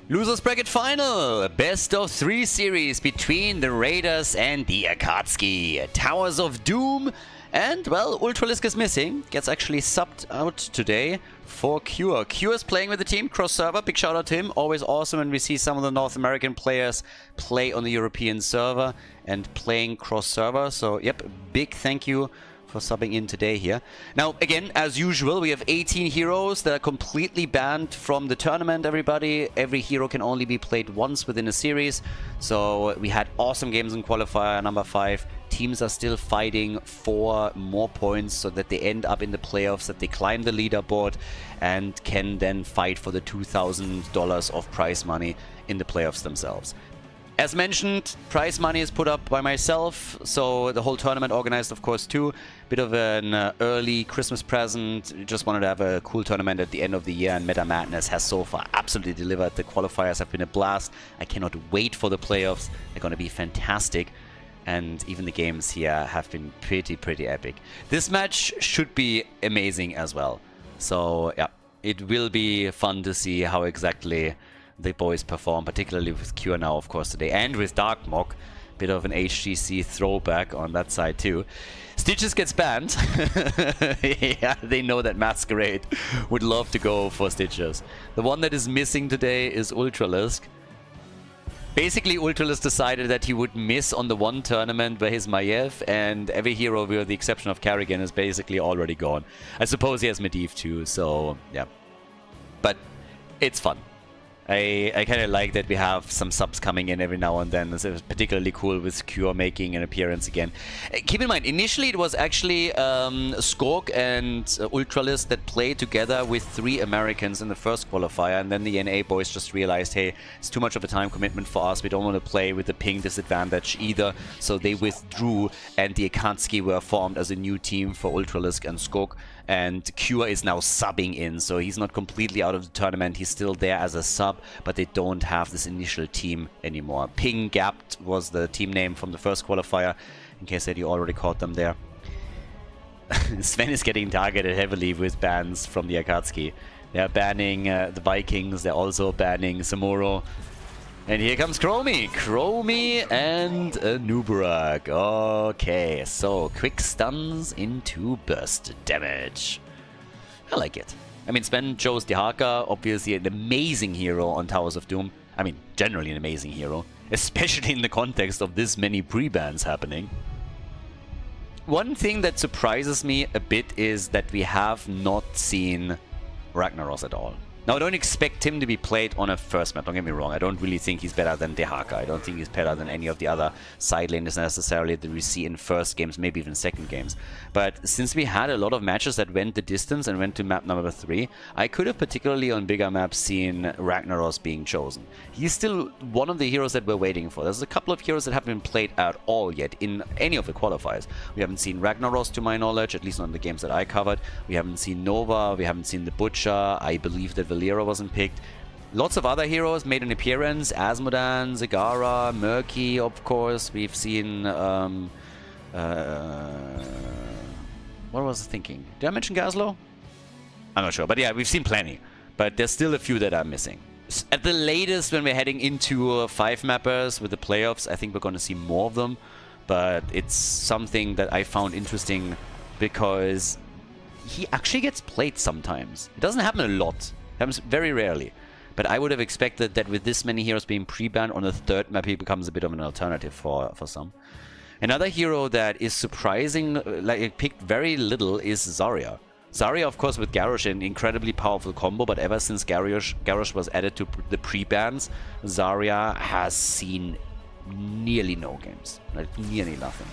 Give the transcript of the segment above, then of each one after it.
Losers bracket final, best of 3 series between the Raiders and the Akatsuki. Towers of Doom, and well, Ultralisk is missing, gets actually subbed out today for Cure. Cure is playing with the team, cross server, big shout out to him. Always awesome when we see some of the North American players play on the European server and playing cross server. So yep, big thank you for subbing in today here. Now, again, as usual, we have 18 heroes that are completely banned from the tournament, everybody. Every hero can only be played once within a series. So we had awesome games in qualifier number 5. Teams are still fighting for more points so that they end up in the playoffs, that they climb the leaderboard and can then fight for the $2,000 of prize money in the playoffs themselves. As mentioned, prize money is put up by myself, so the whole tournament organized, of course, too. Bit of an early Christmas present. Just wanted to have a cool tournament at the end of the year, and Meta Madness has so far absolutely delivered. The qualifiers have been a blast. I cannot wait for the playoffs. They're going to be fantastic. And even the games here have been pretty epic. This match should be amazing as well. So, yeah, it will be fun to see how exactly the boys perform, particularly with Cure now, of course, today, and with Darkmok. Bit of an HGC throwback on that side too. Stitches gets banned. Yeah, they know that Masquerade would love to go for Stitches. The one that is missing today is Ultralisk. Basically, Ultralisk decided that he would miss on the one tournament where he's Maiev, and every hero, with the exception of Carrigan, is basically already gone. I suppose he has Medivh too, so yeah. But it's fun. I kind of like that we have some subs coming in every now and then. It's particularly cool with Cure making an appearance again. Keep in mind, initially it was actually Skork and Ultralisk that played together with 3 Americans in the first qualifier, and then the NA boys just realized, hey, it's too much of a time commitment for us. We don't want to play with the ping disadvantage either, so they withdrew, and the Akatsuki were formed as a new team for Ultralisk and Skork. And Cure is now subbing in, so he's not completely out of the tournament. He's still there as a sub, but they don't have this initial team anymore. Ping Gapped was the team name from the first qualifier, in case that you already caught them there. Sven is getting targeted heavily with bans from the Akatsuki. They're banning the Vikings, they're also banning Samuro. And here comes Chromie. Chromie and Nubarak. Okay, so quick stuns into burst damage. I like it. I mean, Sven chose Dehaka, obviously an amazing hero on Towers of Doom. I mean, generally an amazing hero, especially in the context of this many pre-bans happening. One thing that surprises me a bit is that we have not seen Ragnaros at all. Now, I don't expect him to be played on a first map, don't get me wrong. I don't really think he's better than Dehaka. I don't think he's better than any of the other side laners necessarily that we see in first games, maybe even second games. But since we had a lot of matches that went the distance and went to map number 3, I could have particularly on bigger maps seen Ragnaros being chosen. He's still one of the heroes that we're waiting for. There's a couple of heroes that haven't been played at all yet in any of the qualifiers. We haven't seen Ragnaros to my knowledge, at least on the games that I covered. We haven't seen Nova, we haven't seen the Butcher. I believe that Valera wasn't picked. Lots of other heroes made an appearance. Asmodan, Zagara, Murky, of course. We've seen... what was I thinking? Did I mention Gazlo? I'm not sure. But yeah, we've seen plenty. But there's still a few that I'm missing. At the latest, when we're heading into 5 mappers with the playoffs, I think we're going to see more of them. But it's something that I found interesting because he actually gets played sometimes. It doesn't happen a lot. Happens very rarely. But I would have expected that with this many heroes being pre-banned on a 3rd map, he becomes a bit of an alternative for some. Another hero that is surprising, like it picked very little, is Zarya. Zarya, of course, with Garrosh, an incredibly powerful combo, but ever since Garrosh was added to the pre-bans, Zarya has seen nearly no games. Like, nearly nothing.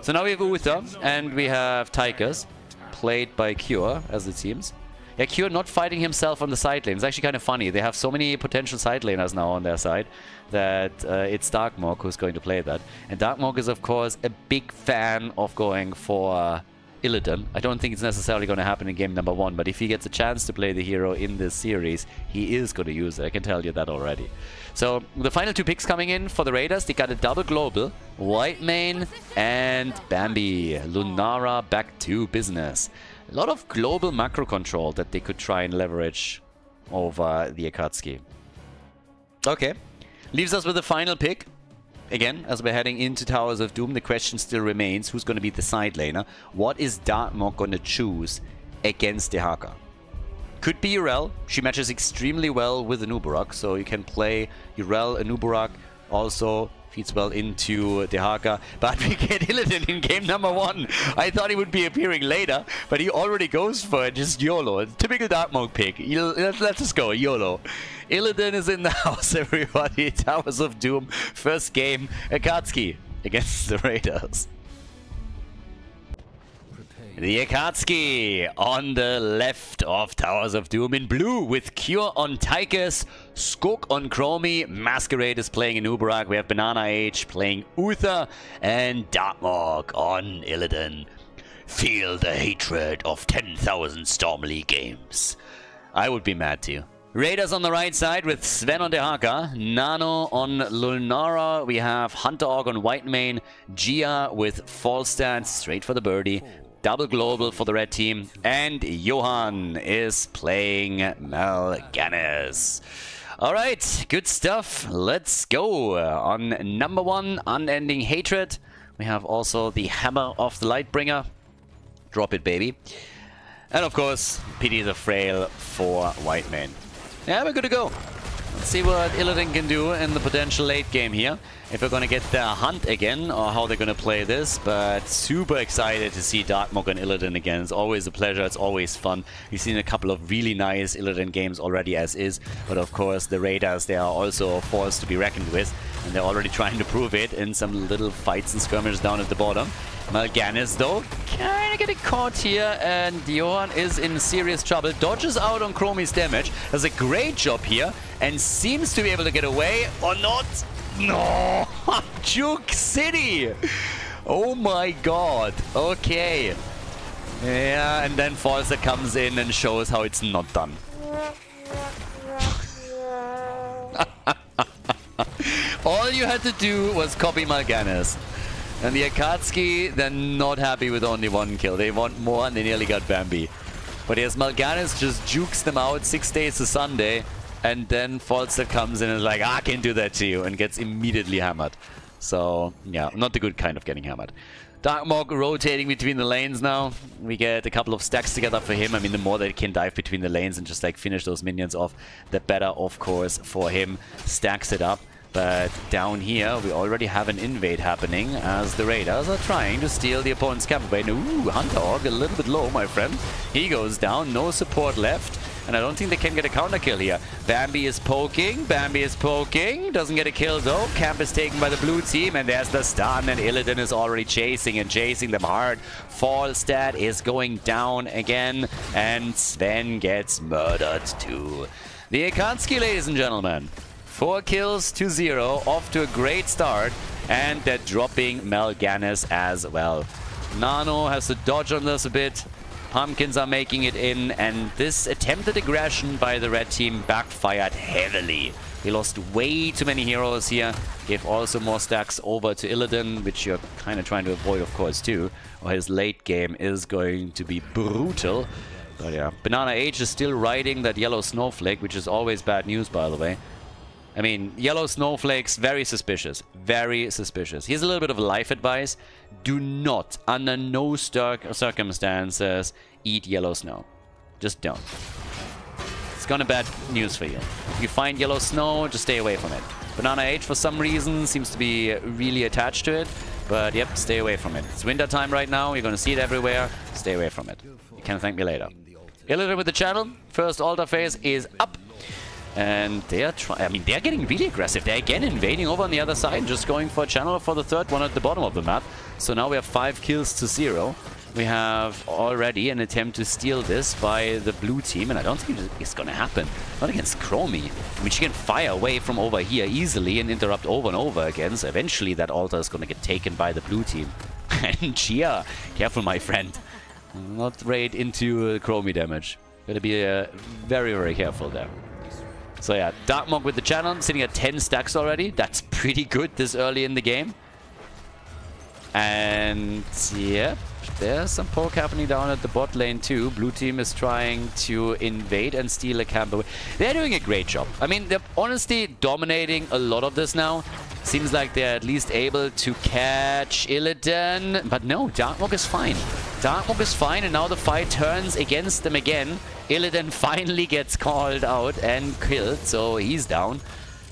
So now we have Uther, and we have Tychus, played by Cure, as it seems. Yeah, Cure not fighting himself on the side lane. It's actually kind of funny. They have so many potential side laners now on their side that it's Darkmok who's going to play that. And Darkmok is, of course, a big fan of going for Illidan. I don't think it's necessarily going to happen in game number 1, but if he gets a chance to play the hero in this series, he is going to use it. I can tell you that already. So, the final 2 picks coming in for the Raiders. They got a double global. Whitemane and Bambi. Lunara back to business. A lot of global macro control that they could try and leverage over the Akatsuki. Okay. Leaves us with the final pick. Again, as we're heading into Towers of Doom, the question still remains, who's going to be the side laner? What is Dartmoor going to choose against Dehaka? Could be Urel. She matches extremely well with Anubarak, so you can play Urel, Anubarak, also feeds well into Dehaka. But we get Illidan in game number 1. I thought he would be appearing later, but he already goes for it, just YOLO. Typical Dartmoor pick. Let's just go, YOLO. Illidan is in the house, everybody. Towers of Doom, first game, Akatsuki against the Raiders. The Akatsuki on the left of Towers of Doom in blue with Cure on Tychus, Skok on Chromie, Masquerade is playing in Uberak, we have Banana Age playing Uther, and Dartmok on Illidan. Feel the hatred of 10,000 Storm League games. I would be mad too. Raiders on the right side with Sven on Dehaka, Nano on Lunara, we have Hunter Org on Whitemane, Gia with Falstad straight for the birdie. Double global for the red team, and Johan is playing Mal'Ganis. Alright, good stuff. Let's go. On number 1, Unending Hatred. We have also the Hammer of the Lightbringer. Drop it, baby. And of course, Pity the Frail for Whitemane. Yeah, we're good to go. Let's see what Illidan can do in the potential late game here. If we're going to get the hunt again, or how they're going to play this. But super excited to see Dartmok and Illidan again. It's always a pleasure. It's always fun. We've seen a couple of really nice Illidan games already as is. But of course, the Raiders, they are also a force to be reckoned with. And they're already trying to prove it in some little fights and skirmishes down at the bottom. Mal'Ganis, though, kind of getting caught here, and Johan is in serious trouble. Dodges out on Chromie's damage, does a great job here, and seems to be able to get away, or not. No! Juke City! Oh my god. Okay. Yeah, and then Falster comes in and shows how it's not done. All you had to do was copy Mal'Ganis. And the Akatsuki, they're not happy with only 1 kill. They want more, and they nearly got Bambi. But yes, Mal'Ganis just jukes them out 6 days to Sunday. And then Falster comes in and is like, I can do that to you, and gets immediately hammered. So, yeah, not the good kind of getting hammered. Dartmok rotating between the lanes now. We get a couple of stacks together for him. I mean, the more that he can dive between the lanes and just like finish those minions off, the better, of course, for him. Stacks it up. But down here, we already have an invade happening as the Raiders are trying to steal the opponent's camp. Ooh, Hunter Org a little bit low, my friend. He goes down, no support left. And I don't think they can get a counter kill here. Bambi is poking, doesn't get a kill though. Camp is taken by the blue team, and there's the stun, and Illidan is already chasing them hard. Falstad is going down again, and Sven gets murdered too. The Akatsuki, ladies and gentlemen. 4 kills to 0, off to a great start, and they're dropping Mal'Ganis as well. Nano has to dodge on this a bit. Pumpkins are making it in, and this attempted aggression by the red team backfired heavily. He lost way too many heroes here. Gave also more stacks over to Illidan, which you're kind of trying to avoid, of course, too. Or his late game is going to be brutal. But yeah, Banana Age is still riding that yellow snowflake, which is always bad news, by the way. I mean, yellow snowflakes, very suspicious. Very suspicious. Here's a little bit of life advice. Do not, under no circumstances, eat yellow snow. Just don't. It's gonna bad news for you. If you find yellow snow, just stay away from it. Banana Age, for some reason, seems to be really attached to it. But yep, stay away from it. It's winter time right now. You're gonna see it everywhere. Stay away from it. You can thank me later. Illidan with the channel. First altar phase is up. And they're they're getting really aggressive. They're again invading over on the other side, just going for a channel for the third one at the bottom of the map. So now we have 5 kills to 0. We have already an attempt to steal this by the blue team, and I don't think it's gonna happen. Not against Chromie. I mean, she can fire away from over here easily and interrupt over and over again, so eventually that altar is gonna get taken by the blue team. And Gia, careful, my friend. Not raid into Chromie damage. Gotta be very, very careful there. So yeah, Dartmok with the channel, sitting at 10 stacks already. That's pretty good this early in the game. And yeah, there's some poke happening down at the bot lane too. Blue team is trying to invade and steal a camp away. They're doing a great job. I mean, they're honestly dominating a lot of this now. Seems like they're at least able to catch Illidan. But no, Darkmook is fine. Darkmook is fine, and now the fight turns against them again. Illidan finally gets called out and killed, so he's down.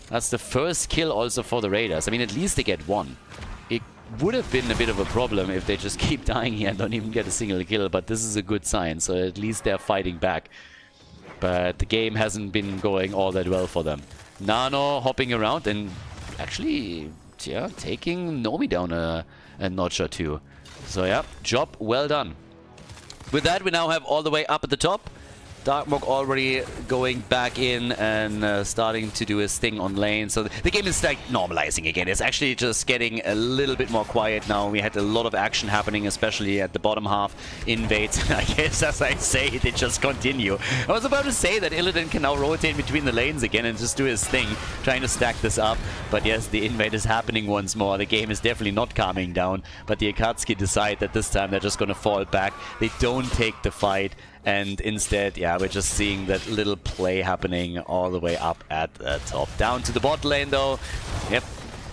That's the first kill also for the Raiders. I mean, at least they get one. It would have been a bit of a problem if they just keep dying here and don't even get a single kill, but this is a good sign, so at least they're fighting back. But the game hasn't been going all that well for them. Nano hopping around and actually, yeah, taking Nomi down a notch or two. So yeah, job well done. With that, we now have all the way up at the top. Darkmook already going back in and starting to do his thing on lane. So the game is like normalizing again. It's actually just getting a little bit more quiet now. We had a lot of action happening, especially at the bottom half. Invades, I guess, as I say, they just continue. I was about to say that Illidan can now rotate between the lanes again and just do his thing, trying to stack this up. But yes, the invade is happening once more. The game is definitely not calming down. But the Akatsuki decide that this time they're just going to fall back. They don't take the fight. And instead, yeah, we're just seeing that little play happening all the way up at the top. Down to the bot lane, though. Yep,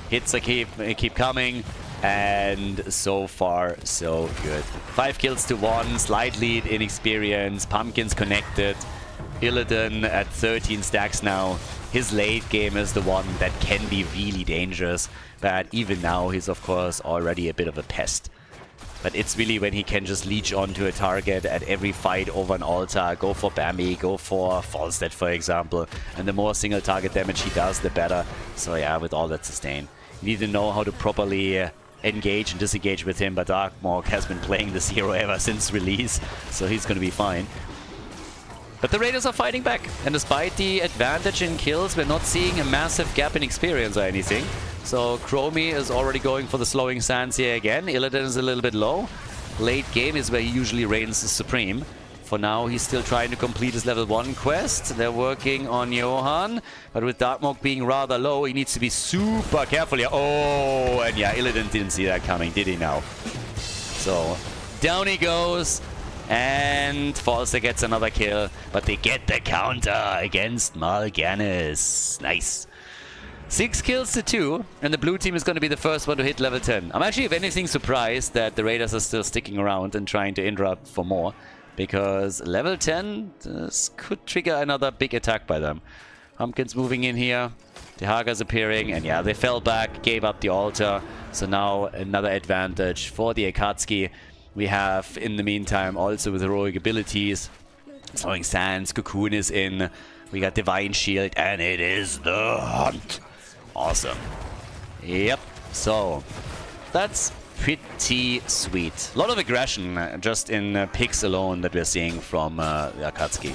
hits keep coming. And so far, so good. 5 kills to 1, slight lead in experience. Pumpkins connected. Illidan at 13 stacks now. His late game is the one that can be really dangerous. But even now, he's of course already a bit of a pest. But it's really when he can just leech onto a target at every fight over an altar, go for Bambi, go for Falstead, for example. And the more single target damage he does, the better. So yeah, with all that sustain. You need to know how to properly engage and disengage with him, but Darkmook has been playing this hero ever since release, so he's going to be fine. But the Raiders are fighting back, and despite the advantage in kills, we're not seeing a massive gap in experience or anything. So Chromie is already going for the slowing sands here again. Illidan is a little bit low. Late game is where he usually reigns supreme. For now, he's still trying to complete his level 1 quest. They're working on Johan, but with Darkmook being rather low, he needs to be super careful here. Oh, and yeah, Illidan didn't see that coming, did he now? So, down he goes. And Falster gets another kill, but they get the counter against Mal'Ganis. Nice. 6 kills to 2, and the blue team is going to be the first one to hit level 10. I'm actually, if anything, surprised that the Raiders are still sticking around and trying to interrupt for more, because level 10 this could trigger another big attack by them. Pumpkin's moving in here, Tehaga's appearing, and yeah, they fell back, gave up the altar, so now another advantage for the Akatsuki. We have, in the meantime, also with heroic abilities, Slowing Sands, Cocoon is in, we got Divine Shield, and it is the Hunt. Awesome. Yep, so that's pretty sweet. A lot of aggression just in picks alone that we're seeing from Akatsuki.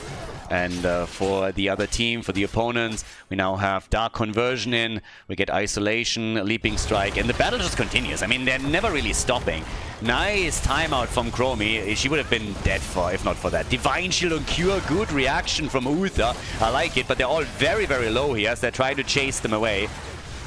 And for the other team, for the opponents, we now have Dark Conversion in, we get Isolation, Leaping Strike, and the battle just continues. I mean, they're never really stopping. Nice timeout from Chromie. She would have been dead if not for that. Divine Shield on Cure, good reaction from Uther. I like it, but they're all very, very low here as they're trying to chase them away.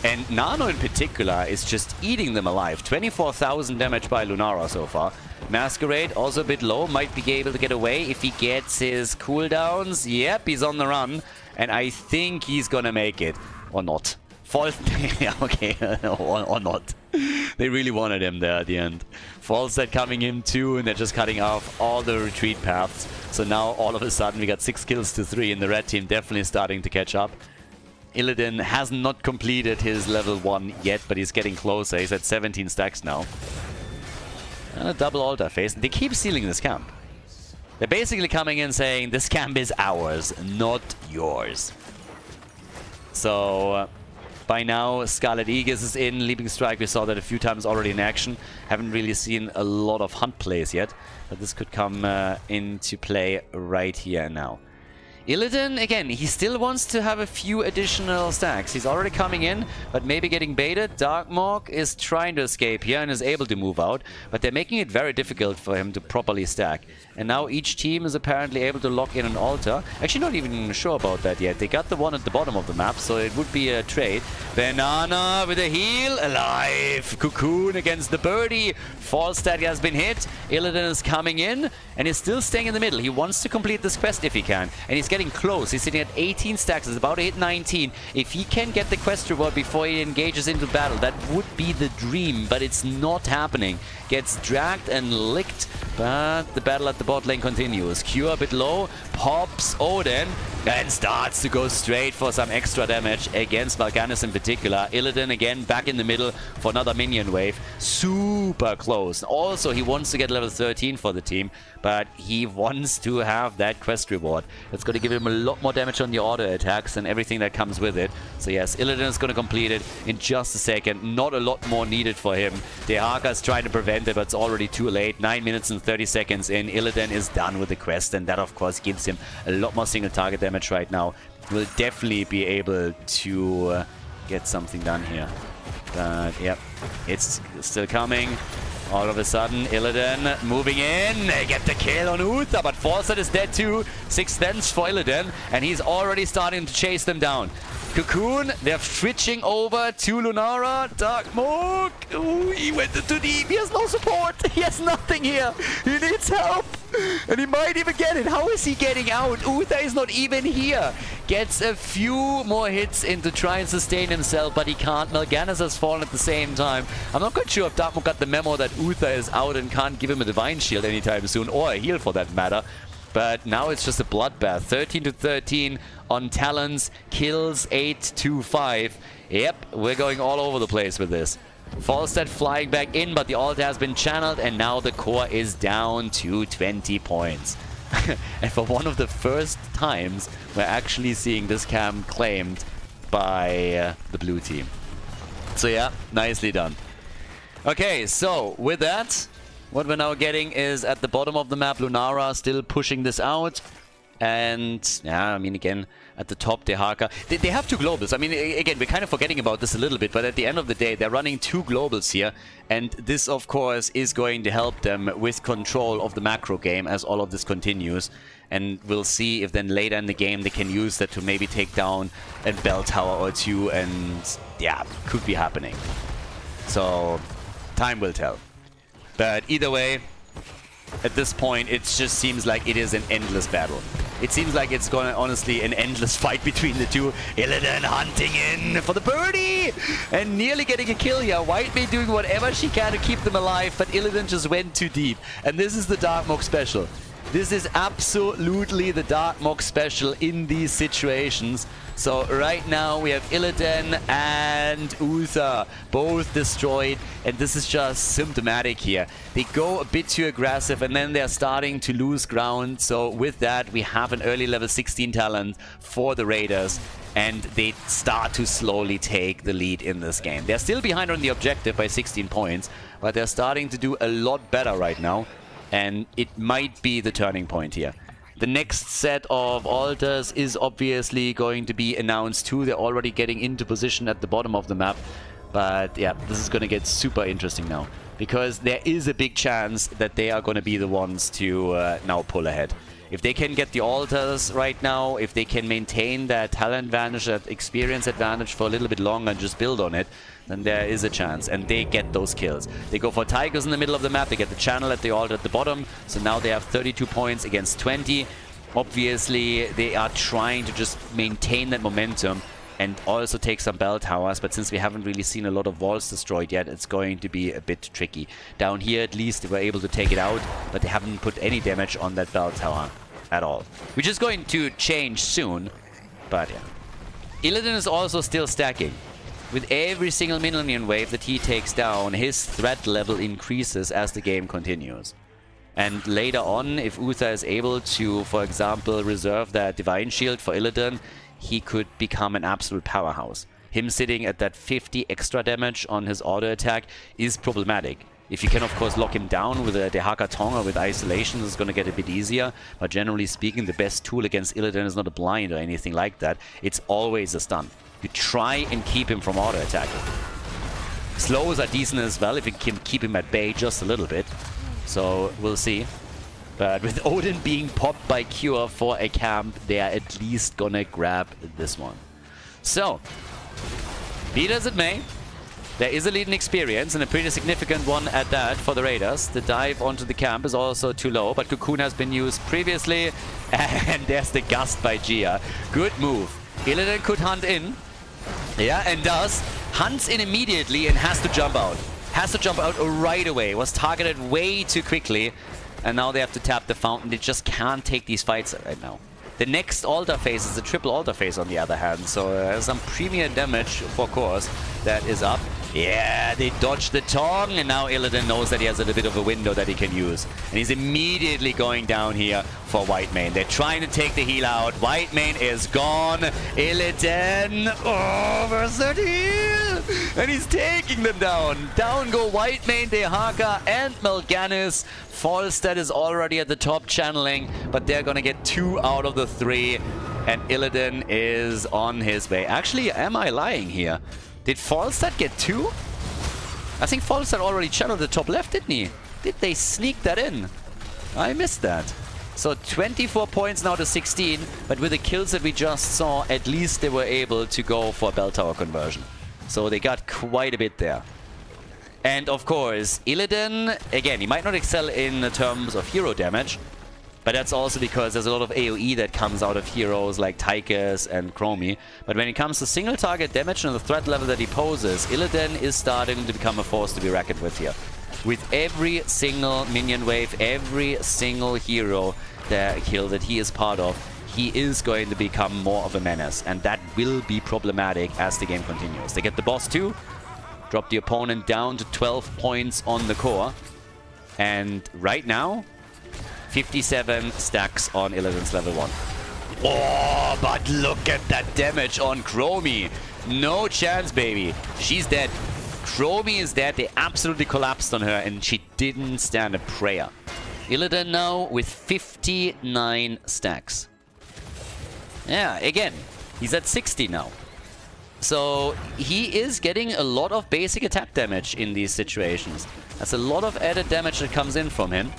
And Nano in particular is just eating them alive. 24,000 damage by Lunara so far. Masquerade also a bit low, might be able to get away if he gets his cooldowns. Yep, he's on the run. And I think he's gonna make it. Or not. False. Yeah, okay, or not. They really wanted him there at the end. Falstead coming in too, and they're just cutting off all the retreat paths. So now all of a sudden we got 6 kills to 3, and the red team definitely starting to catch up. Illidan has not completed his level 1 yet, but he's getting closer. He's at 17 stacks now. And a double altar phase. They keep sealing this camp. They're basically coming in saying, this camp is ours, not yours. So, by now, Scarlet Aegis is in. Leaping Strike, we saw that a few times already in action. Haven't really seen a lot of hunt plays yet, but this could come into play right here now. Illidan, again, he still wants to have a few additional stacks. He's already coming in, but maybe getting baited. Darkmook is trying to escape here and is able to move out, but they're making it very difficult for him to properly stack. And now each team is apparently able to lock in an altar. Actually, not even sure about that yet. They got the one at the bottom of the map, so it would be a trade. Banana with a heal, alive. Cocoon against the birdie. Falstad has been hit. Illidan is coming in and he's still staying in the middle. He wants to complete this quest if he can. And he's getting close. He's sitting at 18 stacks. It's about to hit 19. If he can get the quest reward before he engages into battle, that would be the dream, but it's not happening. Gets dragged and licked, but the battle at the bot lane continues. Q a bit low, pops Odin, and starts to go straight for some extra damage against Mal'Ganis in particular. Illidan again back in the middle for another minion wave. Super close. Also, he wants to get level 13 for the team, but he wants to have that quest reward. It's going to give him a lot more damage on the auto attacks and everything that comes with it. So yes, Illidan is going to complete it in just a second. Not a lot more needed for him. Dehaka is trying to prevent it, but it's already too late. 9 minutes and 30 seconds in. Illidan is done with the quest, and that of course gives him a lot more single target damage right now. Will definitely be able to get something done here. But yep, it's still coming. All of a sudden, Illidan moving in. They get the kill on Uther, but Falstad is dead too. 6 stands for Illidan, and he's already starting to chase them down. Cocoon, they're switching over to Lunara. Darkmook. Ooh, he went into deep. He has no support. He has nothing here. He needs help. And he might even get it. How is he getting out? Uther is not even here. Gets a few more hits in to try and sustain himself, but he can't. Mal'Ganis has fallen at the same time. I'm not quite sure if Darkmook got the memo that Uther is out and can't give him a Divine Shield anytime soon, or a heal for that matter. But now it's just a bloodbath. 13 to 13 on talents. Kills 8 to 5. Yep, we're going all over the place with this. Falstad flying back in, but the ult has been channeled, and now the core is down to 20 points. And for one of the first times, we're actually seeing this camp claimed by the blue team. So yeah, nicely done. Okay, so with that, what we're now getting is at the bottom of the map, Lunara still pushing this out. And yeah, I mean, again, at the top, Dehaka. They have 2 globals. I mean, again, we're kind of forgetting about this a little bit, but at the end of the day, they're running 2 globals here. And this, of course, is going to help them with control of the macro game as all of this continues. And we'll see if then later in the game they can use that to maybe take down a bell tower or 2. And yeah, could be happening. So time will tell. But either way, at this point, it just seems like it is an endless battle. It seems like it's going to, honestly, an endless fight between the two. Illidan hunting in for the birdie! And nearly getting a kill here. Whitemane doing whatever she can to keep them alive, but Illidan just went too deep. And this is the Darkmook special. This is absolutely the Darkmook special in these situations. So right now we have Illidan and Uther both destroyed, and this is just symptomatic here. They go a bit too aggressive and then they're starting to lose ground. So with that we have an early level 16 talent for the Raiders, and they start to slowly take the lead in this game. They're still behind on the objective by 16 points, but they're starting to do a lot better right now, and it might be the turning point here. The next set of altars is obviously going to be announced too. They're already getting into position at the bottom of the map. But yeah, this is going to get super interesting now, because there is a big chance that they are going to be the ones to now pull ahead. If they can get the altars right now, if they can maintain that talent advantage, that experience advantage for a little bit longer and just build on it, then there is a chance. And they get those kills. They go for Tigers in the middle of the map. They get the channel at the altar at the bottom. So now they have 32 points against 20. Obviously, they are trying to just maintain that momentum and also take some bell towers. But since we haven't really seen a lot of walls destroyed yet, it's going to be a bit tricky. Down here, at least, they were able to take it out, but they haven't put any damage on that bell tower at all, which is going to change soon. But yeah, Illidan is also still stacking. With every single minion wave that he takes down, his threat level increases as the game continues. And later on, if Uther is able to, for example, reserve that Divine Shield for Illidan, he could become an absolute powerhouse. Him sitting at that 50 extra damage on his auto attack is problematic. If you can, of course, lock him down with a Dehaka Tonga with isolation, it's going to get a bit easier. But generally speaking, the best tool against Illidan is not a blind or anything like that. It's always a stun. You try and keep him from auto attacking. Slows are decent as well if you can keep him at bay just a little bit. So we'll see. But with Odin being popped by Cure for a camp, they are at least gonna grab this one. So Be it as it may, there is a lead in experience, and a pretty significant one at that for the Raiders. The dive onto the camp is also too low, but Cocoon has been used previously, and there's the Gust by Gia. Good move. Illidan could hunt in. Yeah, and does. Hunts in immediately and has to jump out. Has to jump out right away. Was targeted way too quickly, and now they have to tap the fountain. They just can't take these fights right now. The next altar phase is a triple altar phase on the other hand, so some premier damage for course that is up. Yeah, they dodged the Tong, and now Illidan knows that he has a little bit of a window that he can use. And he's immediately going down here for Whitemane. They're trying to take the heal out. Whitemane is gone. Illidan, oh, where's that heal? And he's taking them down. Down go Whitemane, Dehaka, and Mal'Ganis. Falstad is already at the top channeling, but they're gonna get 2 out of the 3. And Illidan is on his way. Actually, am I lying here? Did Falstad get 2? I think Falstad already channeled the top left, didn't he? Did they sneak that in? I missed that. So 24 points now to 16, but with the kills that we just saw, at least they were able to go for a bell tower conversion. So they got quite a bit there. And of course, Illidan, again, he might not excel in terms of hero damage, but that's also because there's a lot of AoE that comes out of heroes like Tychus and Chromie. But when it comes to single target damage and the threat level that he poses, Illidan is starting to become a force to be reckoned with here. With every single minion wave, every single hero kill that he is part of, he is going to become more of a menace. And that will be problematic as the game continues. They get the boss too, drop the opponent down to 12 points on the core. And right now, 57 stacks on Illidan's level 1. Oh, but look at that damage on Chromie. No chance, baby. She's dead. Chromie is dead. They absolutely collapsed on her, and she didn't stand a prayer. Illidan now with 59 stacks. Yeah, again, he's at 60 now. So he is getting a lot of basic attack damage in these situations. That's a lot of added damage that comes in from him.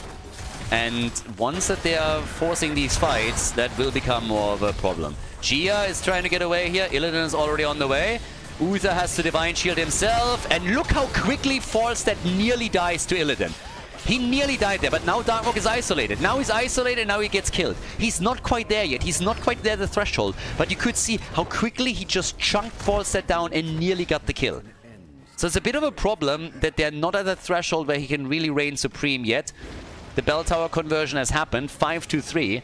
And once that they are forcing these fights, that will become more of a problem. Gia is trying to get away here. Illidan is already on the way. Uther has to Divine Shield himself. And look how quickly Falstad nearly dies to Illidan. He nearly died there, but now Darkmock is isolated. Now he's isolated, now he gets killed. He's not quite there yet. He's not quite there at the threshold. But you could see how quickly he just chunked Falstad down and nearly got the kill. So it's a bit of a problem that they're not at the threshold where he can really reign supreme yet. The bell tower conversion has happened, 5-3.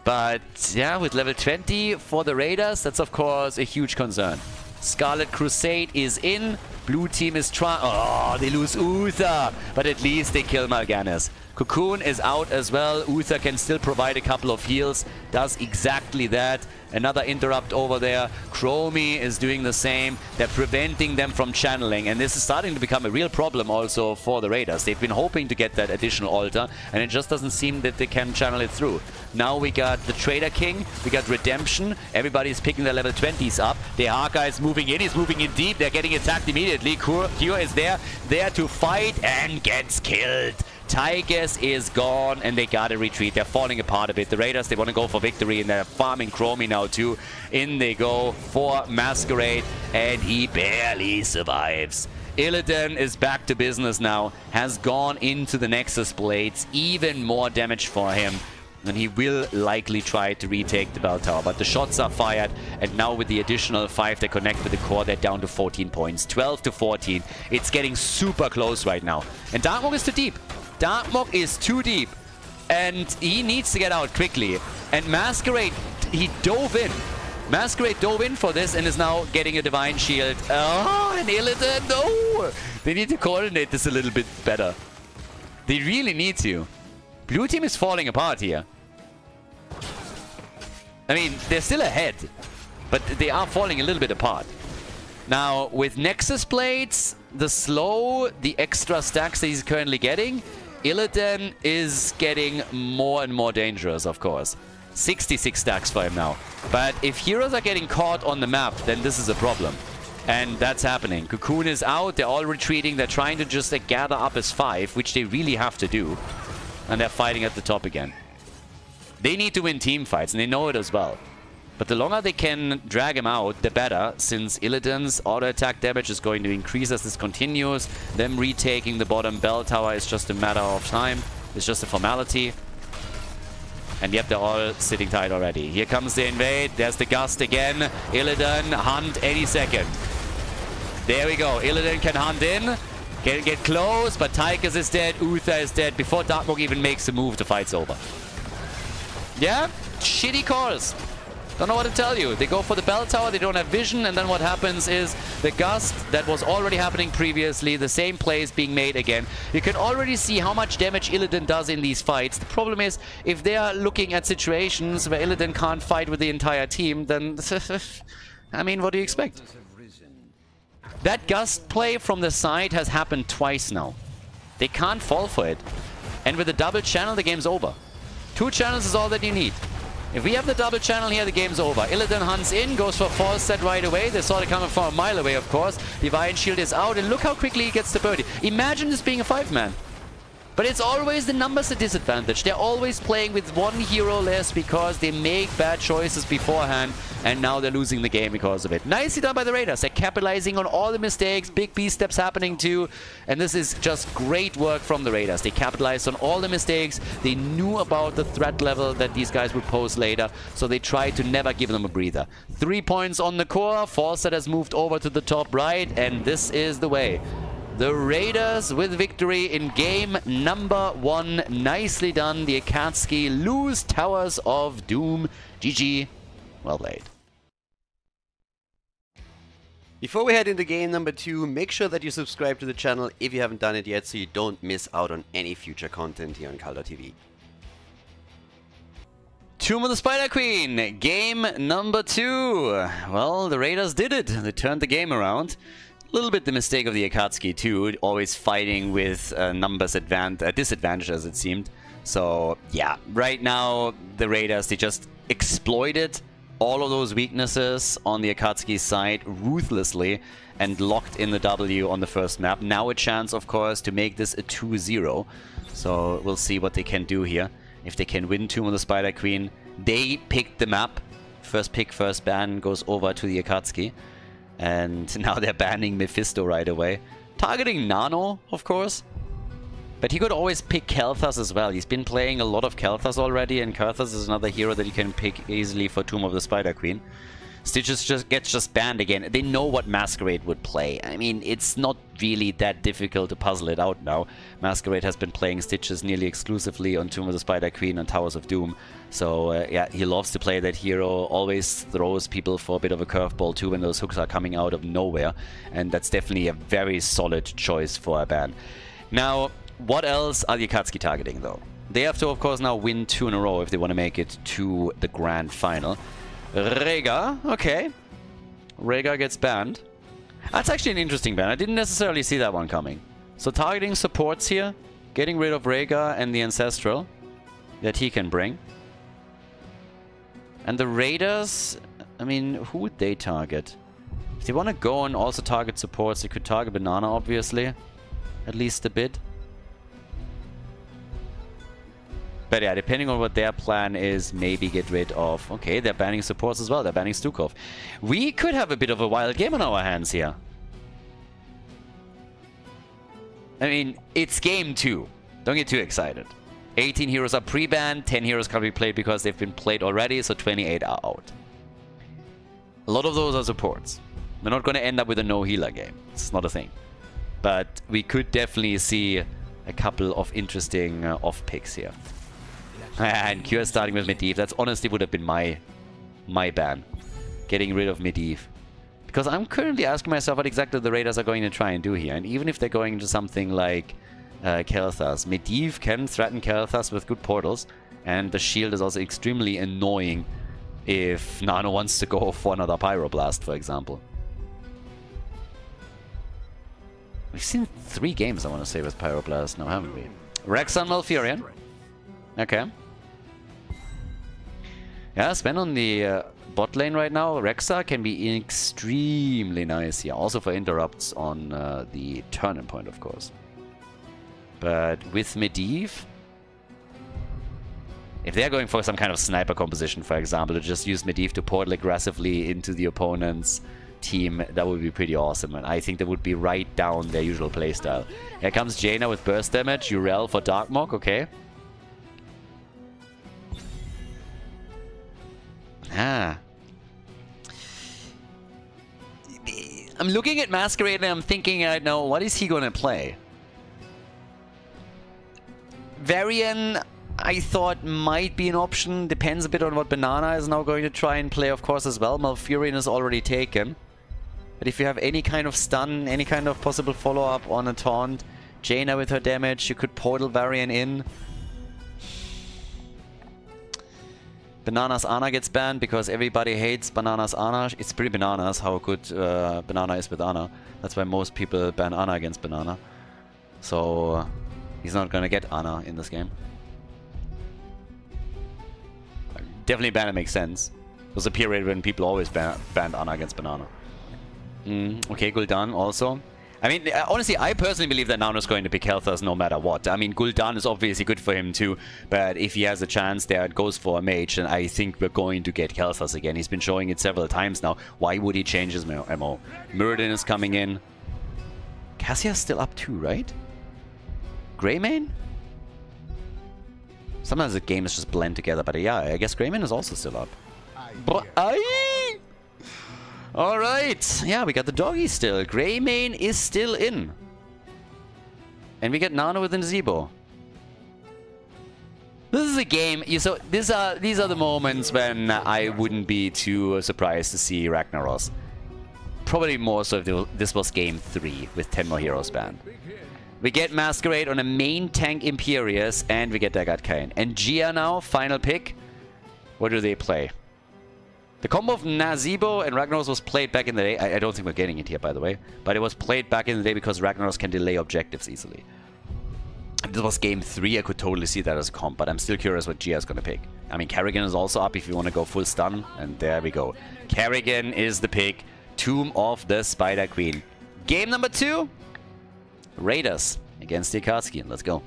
But yeah, with level 20 for the Raiders, that's of course a huge concern. Scarlet Crusade is in. Blue team is trying... Oh, they lose Uther. But at least they kill Mal'Ganis. Cocoon is out as well. Uther can still provide a couple of heals. Does exactly that. Another interrupt over there. Chromie is doing the same. They're preventing them from channeling. And this is starting to become a real problem also for the Raiders. They've been hoping to get that additional altar. And it just doesn't seem that they can channel it through. Now we got the Trader King. We got Redemption. Everybody's picking their level 20s up. The Haka is moving in. He's moving in deep. They're getting attacked immediately. Kyo is there to fight and gets killed. Tychus is gone, and they gotta retreat. They're falling apart a bit. The Raiders, they want to go for victory, and they're farming Chromie now too. In they go for Masquerade, and he barely survives. Illidan is back to business now, has gone into the Nexus Blades. Even more damage for him, and he will likely try to retake the bell tower. But the shots are fired, and now with the additional 5 that connect with the core, they're down to 14 points. 12-14. It's getting super close right now. And Darkmock is too deep. Darkmock is too deep, and he needs to get out quickly. And Masquerade, he dove in. Masquerade dove in for this and is now getting a Divine Shield. Oh, and Illidan, no! They need to coordinate this a little bit better. They really need to. Blue team is falling apart here. I mean, they're still ahead, but they are falling a little bit apart. Now, with Nexus Blades, the slow, the extra stacks that he's currently getting, Illidan is getting more and more dangerous, of course. 66 stacks for him now. But if heroes are getting caught on the map, then this is a problem. And that's happening. Cocoon is out, they're all retreating, they're trying to just gather up as 5, which they really have to do. And they're fighting at the top again. They need to win team fights, and they know it as well. But the longer they can drag him out, the better, since Illidan's auto-attack damage is going to increase as this continues. Them retaking the bottom bell tower is just a matter of time. It's just a formality. And yet they're all sitting tight already. Here comes the invade. There's the gust again. Illidan, hunt any second. There we go. Illidan can hunt in. Can get close, but Tychus is dead. Uther is dead. Before Darkmook even makes a move, the fight's over. Yeah? Shitty calls. Don't know what to tell you. They go for the bell tower, they don't have vision, and then what happens is the gust that was already happening previously, the same play is being made again. You can already see how much damage Illidan does in these fights. The problem is, if they are looking at situations where Illidan can't fight with the entire team, then... I mean, what do you expect? That gust play from the side has happened twice now. They can't fall for it. And with a double channel, the game's over. 2 channels is all that you need. If we have the double channel here, the game's over. Illidan hunts in, goes for false set right away. They saw it coming from a mile away, of course. Divine Shield is out, and look how quickly he gets the birdie. Imagine this being a 5-man. But it's always the numbers a disadvantage. They're always playing with 1 hero less because they make bad choices beforehand, and now they're losing the game because of it. Nicely done by the Raiders. They're capitalizing on all the mistakes. Big B steps happening too. And this is just great work from the Raiders. They capitalized on all the mistakes. They knew about the threat level that these guys would pose later, so they tried to never give them a breather. 3 points on the core. Fawcett has moved over to the top right, and this is the way. The Raiders with victory in game number 1. Nicely done. The Akatsuki lose Towers of Doom. GG. Well played. Before we head into game number 2, make sure that you subscribe to the channel if you haven't done it yet so you don't miss out on any future content here on Khaldor TV. Tomb of the Spider Queen. Game number 2. Well, the Raiders did it. They turned the game around. A little bit the mistake of the Akatsuki too, always fighting with numbers disadvantage as it seemed. So yeah, right now the Raiders, they just exploited all of those weaknesses on the Akatsuki side ruthlessly and locked in the W on the first map. Now a chance, of course, to make this a 2-0. So we'll see what they can do here. If they can win Tomb of the Spider Queen, they picked the map. First pick, first ban goes over to the Akatsuki. And now they're banning Mephisto right away. Targeting Nano, of course. But he could always pick Kel'Thas as well. He's been playing a lot of Kel'Thas already, and Kel'Thas is another hero that you can pick easily for Tomb of the Spider Queen. Stitches gets banned again. They know what Masquerade would play. I mean, it's not really that difficult to puzzle it out now. Masquerade has been playing Stitches nearly exclusively on Tomb of the Spider Queen and Towers of Doom. So, yeah, he loves to play that hero, always throws people for a bit of a curveball too when those hooks are coming out of nowhere. And that's definitely a very solid choice for a ban. Now, what else are the Akatsuki targeting, though? They have to, of course, now win 2 in a row if they want to make it to the grand final. Rhaegar, okay. Rhaegar gets banned. That's actually an interesting ban. I didn't necessarily see that one coming. So targeting supports here, getting rid of Rhaegar and the Ancestral that he can bring. And the Raiders, I mean, who would they target? If they want to go and also target supports, they could target Banana, obviously. At least a bit. But yeah, depending on what their plan is, maybe get rid of... Okay, they're banning supports as well. They're banning Stukov. We could have a bit of a wild game on our hands here. I mean, it's game 2. Don't get too excited. 18 heroes are pre-banned, 10 heroes can't be played because they've been played already, so 28 are out. A lot of those are supports. We're not going to end up with a no-healer game. It's not a thing. But we could definitely see a couple of interesting off-picks here. And Cure starting with Medivh. That's honestly would have been my ban. Getting rid of Medivh. Because I'm currently asking myself what exactly the Raiders are going to try and do here. And even if they're going into something like Kel'Thas, Medivh can threaten Kel'Thas with good portals. And the shield is also extremely annoying if Nano wants to go for another Pyroblast, for example. We've seen 3 games, I want to say, with Pyroblast now, haven't we? Rex on Malfurion. Okay. Yeah, Sven on the bot lane right now. Rexa can be extremely nice here. Also for interrupts on the turning point, of course. But with Medivh... If they're going for some kind of sniper composition, for example, to just use Medivh to portal aggressively into the opponent's team, that would be pretty awesome. And I think that would be right down their usual playstyle. Here comes Jaina with burst damage. Urel for Darkmok, okay. Ah. I'm looking at Masquerade and I'm thinking right now, what is he gonna play? Varian, I thought might be an option. Depends a bit on what Banana is now going to try and play, of course, as well. Malfurion is already taken. But if you have any kind of stun, any kind of possible follow-up on a taunt, Jaina with her damage, you could portal Varian in. Banana's Ana gets banned because everybody hates Banana's Ana. It's pretty bananas how good Banana is with Ana. That's why most people ban Ana against Banana. So he's not gonna get Ana in this game. Definitely ban makes sense. There was a period when people always banned Ana against Banana. Okay, Gul'dan also. I mean, honestly, I personally believe that Nano's going to pick Helthas no matter what. I mean, Gul'dan is obviously good for him too, but if he has a chance there, it goes for a mage, and I think we're going to get Helthas again. He's been showing it several times now. Why would he change his MO? Muradin is coming in. Cassia's still up too, right? Greymane? Sometimes the games just blend together, but yeah, I guess Greymane is also still up. Alright, yeah, we got the doggy still. Greymane is still in. And we get Nano with Nzebo. This is a game, so these are the moments when I wouldn't be too surprised to see Ragnaros. Probably more so if this was game 3 with 10 more heroes banned. We get Masquerade on a main tank Imperius, and we get Daggett Kain. And Gia now, final pick. What do they play? The combo of Nazebo and Ragnaros was played back in the day. I don't think we're getting it here, by the way. But it was played back in the day because Ragnaros can delay objectives easily. If this was game 3, I could totally see that as a comp. But I'm still curious what Gia is going to pick. I mean, Kerrigan is also up if you want to go full stun. And there we go. Kerrigan is the pick. Tomb of the Spider Queen. Game number 2. Raiders against the Akatsuki. Let's go.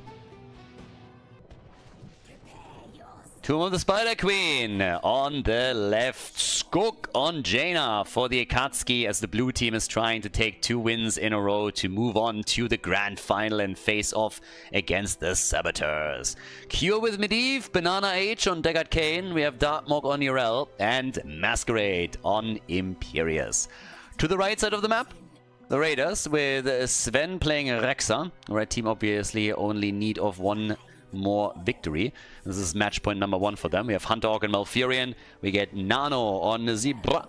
Tomb of the Spider Queen on the left. Skok on Jaina for the Akatsuki as the blue team is trying to take 2 wins in a row to move on to the grand final and face off against the Saboteurs. Cure with Medivh, Banana H on Daggett Kain. We have Darkmok on Urel and Masquerade on Imperius. To the right side of the map, the Raiders with Sven playing Rexa. Red team obviously only need of 1 more victory. This is match point number 1 for them. We have Hunterhawk and Malfurion. We get Nano on Zebra.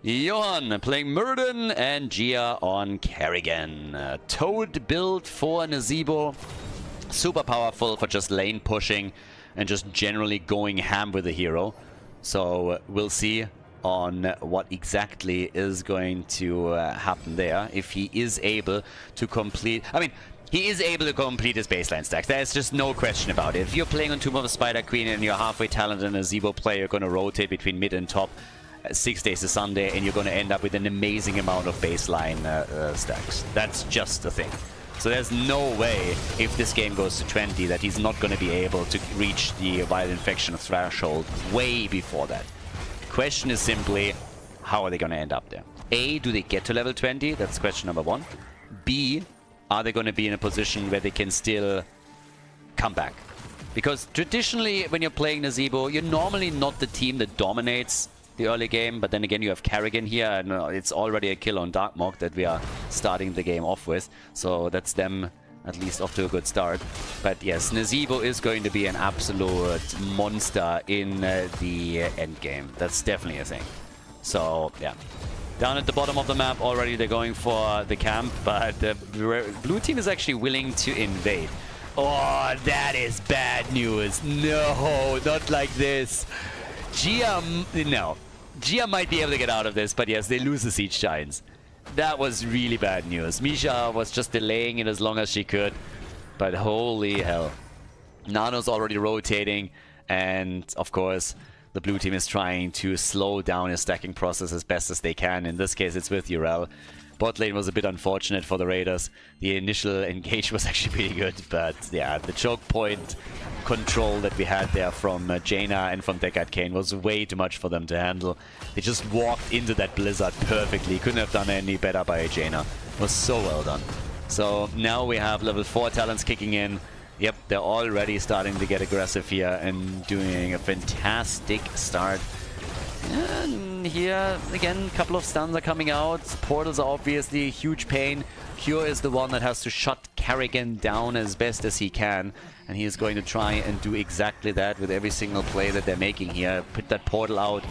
Johan playing Muradin and Gia on Kerrigan. Toad build for Nazebo. Super powerful for just lane pushing and just generally going ham with the hero. So we'll see on what exactly is going to happen there. If he is able to complete... I mean, he is able to complete his baseline stacks. There's just no question about it. If you're playing on Tomb of the Spider Queen and you're halfway talented and a Zebo player, you're going to rotate between mid and top 6 days to Sunday, and you're going to end up with an amazing amount of baseline stacks. That's just the thing. So there's no way, if this game goes to 20, that he's not going to be able to reach the Wild Infection threshold way before that. Question is simply, how are they going to end up there? A, do they get to level 20? That's question number 1. B, are they going to be in a position where they can still come back? Because traditionally, when you're playing Nazebo, you're normally not the team that dominates the early game, but then again, you have Kerrigan here, and it's already a kill on Darkmok that we are starting the game off with. So that's them at least off to a good start. But yes, Nazebo is going to be an absolute monster in the end game. That's definitely a thing. So, yeah. Down at the bottom of the map already, they're going for the camp, but the blue team is actually willing to invade. Oh, that is bad news. No, not like this. Gia, no. Gia might be able to get out of this, but yes, they lose the Siege Giants. That was really bad news. Misha was just delaying it as long as she could, but holy hell. Nano's already rotating, and of course, the blue team is trying to slow down his stacking process as best as they can. In this case, it's with Urel. Bot lane was a bit unfortunate for the Raiders. The initial engage was actually pretty good, but yeah, the choke point control that we had there from Jaina and from Deckard Cain was way too much for them to handle. They just walked into that Blizzard perfectly. Couldn't have done any better by Jaina. It was so well done. So now we have level 4 talents kicking in. Yep, they're already starting to get aggressive here and doing a fantastic start. And here, again, a couple of stuns are coming out. Portals are obviously a huge pain. Cure is the one that has to shut Karrigan down as best as he can. And he is going to try and do exactly that with every single play that they're making here. Put that portal out,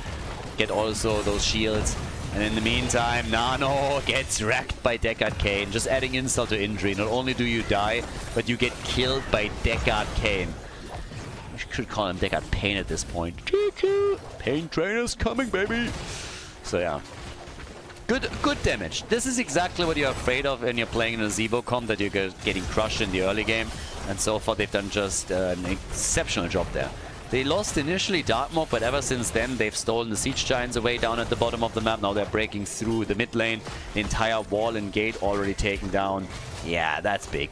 get also those shields. And in the meantime, Nano gets wrecked by Deckard Cain. Just adding insult to injury. Not only do you die, but you get killed by Deckard Cain. I should call him Deckard Pain at this point. Pain trainer's coming, baby! So yeah. Good damage. This is exactly what you're afraid of when you're playing in a Zevo comp, that you're getting crushed in the early game. And so far they've done just an exceptional job there. They lost initially Darkmock, but ever since then they've stolen the Siege Giants away down at the bottom of the map. Now they're breaking through the mid lane. The entire wall and gate already taken down. Yeah, that's big.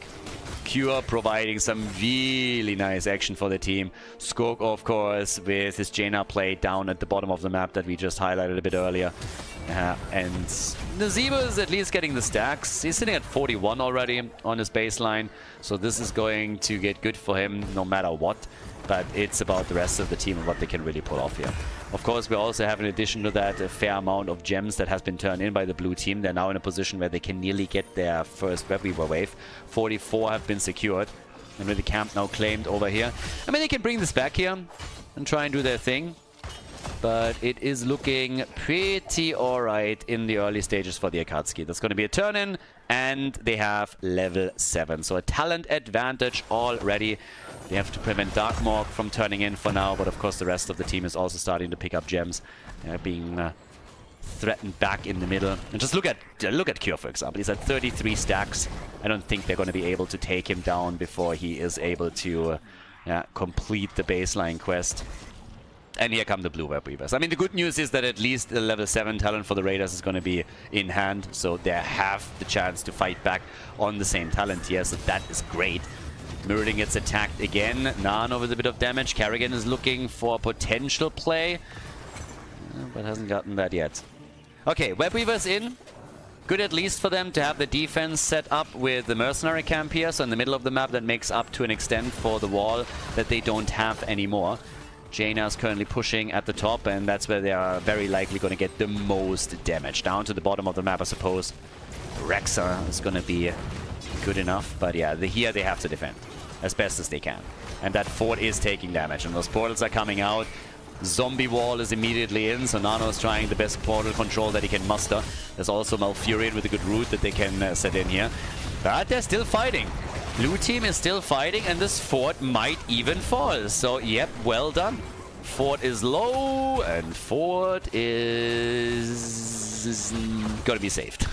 Cure providing some really nice action for the team. Skog, of course, with his Jaina play down at the bottom of the map that we just highlighted a bit earlier. And Nazeebo is at least getting the stacks. He's sitting at 41 already on his baseline. So this is going to get good for him no matter what. But it's about the rest of the team and what they can really pull off here. Of course, we also have, in addition to that, a fair amount of gems that has been turned in by the blue team. They're now in a position where they can nearly get their first Webweaver wave. 44 have been secured. And with the camp now claimed over here. I mean, they can bring this back here and try and do their thing. But it is looking pretty alright in the early stages for the Akatsuki. That's going to be a turn-in, and they have level 7. So a talent advantage already. They have to prevent Darkmock from turning in for now, but of course the rest of the team is also starting to pick up gems. Being threatened back in the middle. And just look at Cure, for example. He's at 33 stacks. I don't think they're going to be able to take him down before he is able to complete the baseline quest. And here come the blue Webweavers. I mean, the good news is that at least the level 7 talent for the Raiders is going to be in hand, so they have the chance to fight back on the same talent here, so that is great. Mirrodin gets attacked again. Nano with a bit of damage. Karrigan is looking for a potential play, but hasn't gotten that yet. Okay, Webweavers in. Good at least for them to have the defense set up with the mercenary camp here, so in the middle of the map that makes up to an extent for the wall that they don't have anymore. Jaina is currently pushing at the top, and that's where they are very likely going to get the most damage. Down to the bottom of the map, I suppose. Rexa is going to be good enough, but yeah, here they have to defend as best as they can. And that fort is taking damage, and those portals are coming out. Zombie wall is immediately in, so Nano is trying the best portal control that he can muster. There's also Malfurion with a good route that they can set in here. But they're still fighting. Blue team is still fighting, and this fort might even fall. So, yep, well done. Fort is low, and fort is gonna be saved.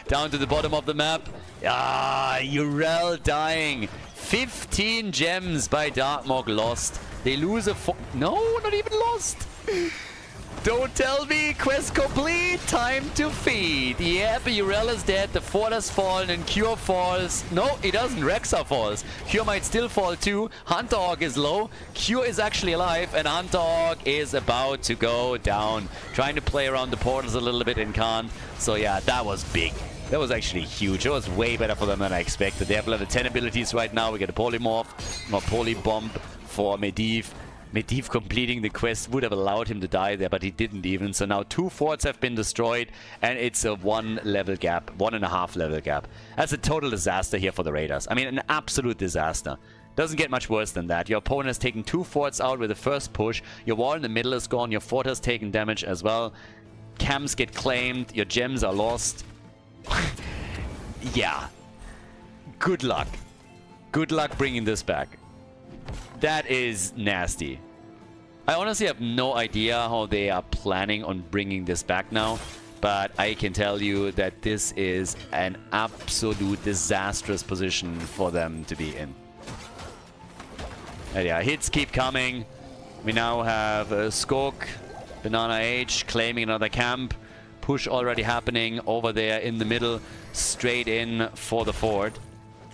Down to the bottom of the map. Ah, Urel dying. 15 gems by Darkmock lost. They lose a fort. No, not even lost. Don't tell me, quest complete, time to feed. Yep, Urel is dead, the fort has fallen, and Cure falls. No, it doesn't, Rexa falls. Cure might still fall too. Hunterhawk is low, Cure is actually alive, and Hunterhawk is about to go down. Trying to play around the portals a little bit and can't. So yeah, that was big. That was actually huge. It was way better for them than I expected. They have level 10 abilities right now. We get a Polymorph, or Polybomb for Medivh. Medivh completing the quest would have allowed him to die there, but he didn't even. So now 2 forts have been destroyed, and it's a 1 level gap, 1.5 level gap. That's a total disaster here for the Raiders. I mean, an absolute disaster. Doesn't get much worse than that. Your opponent has taken 2 forts out with the first push. Your wall in the middle is gone. Your fort has taken damage as well. Camps get claimed. Your gems are lost. Yeah. Good luck. Good luck bringing this back. That is nasty. I honestly have no idea how they are planning on bringing this back now, but I can tell you that this is an absolute disastrous position for them to be in. And yeah, hits keep coming. We now have Skog, Banana H claiming another camp. Push already happening over there in the middle, straight in for the fort.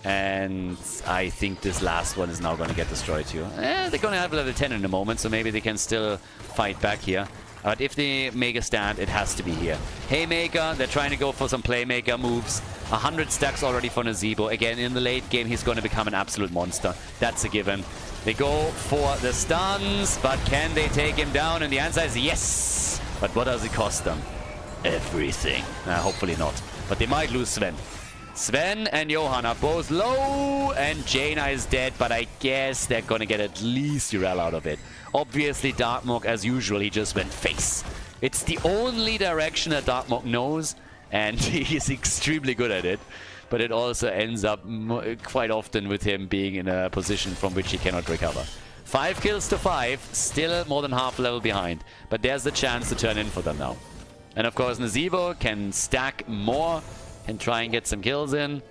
And I think this last one is now going to get destroyed too. They're going to have level 10 in a moment, so maybe they can still fight back here. But if they make a stand, it has to be here. Haymaker, they're trying to go for some Playmaker moves. 100 stacks already for Nazeebo. Again, in the late game, he's going to become an absolute monster. That's a given. They go for the stuns, but can they take him down? And the answer is yes! But what does it cost them? Everything. Hopefully not. But they might lose Sven. Sven and Johan are both low, and Jaina is dead, but I guess they're going to get at least Urel out of it. Obviously, Darkmok, as usual, he just went face. It's the only direction that Darkmok knows, and he is extremely good at it. But it also ends up quite often with him being in a position from which he cannot recover. 5 kills to 5, still more than half level behind. But there's the chance to turn in for them now. And of course, Nazeebo can stack more and try and get some kills in.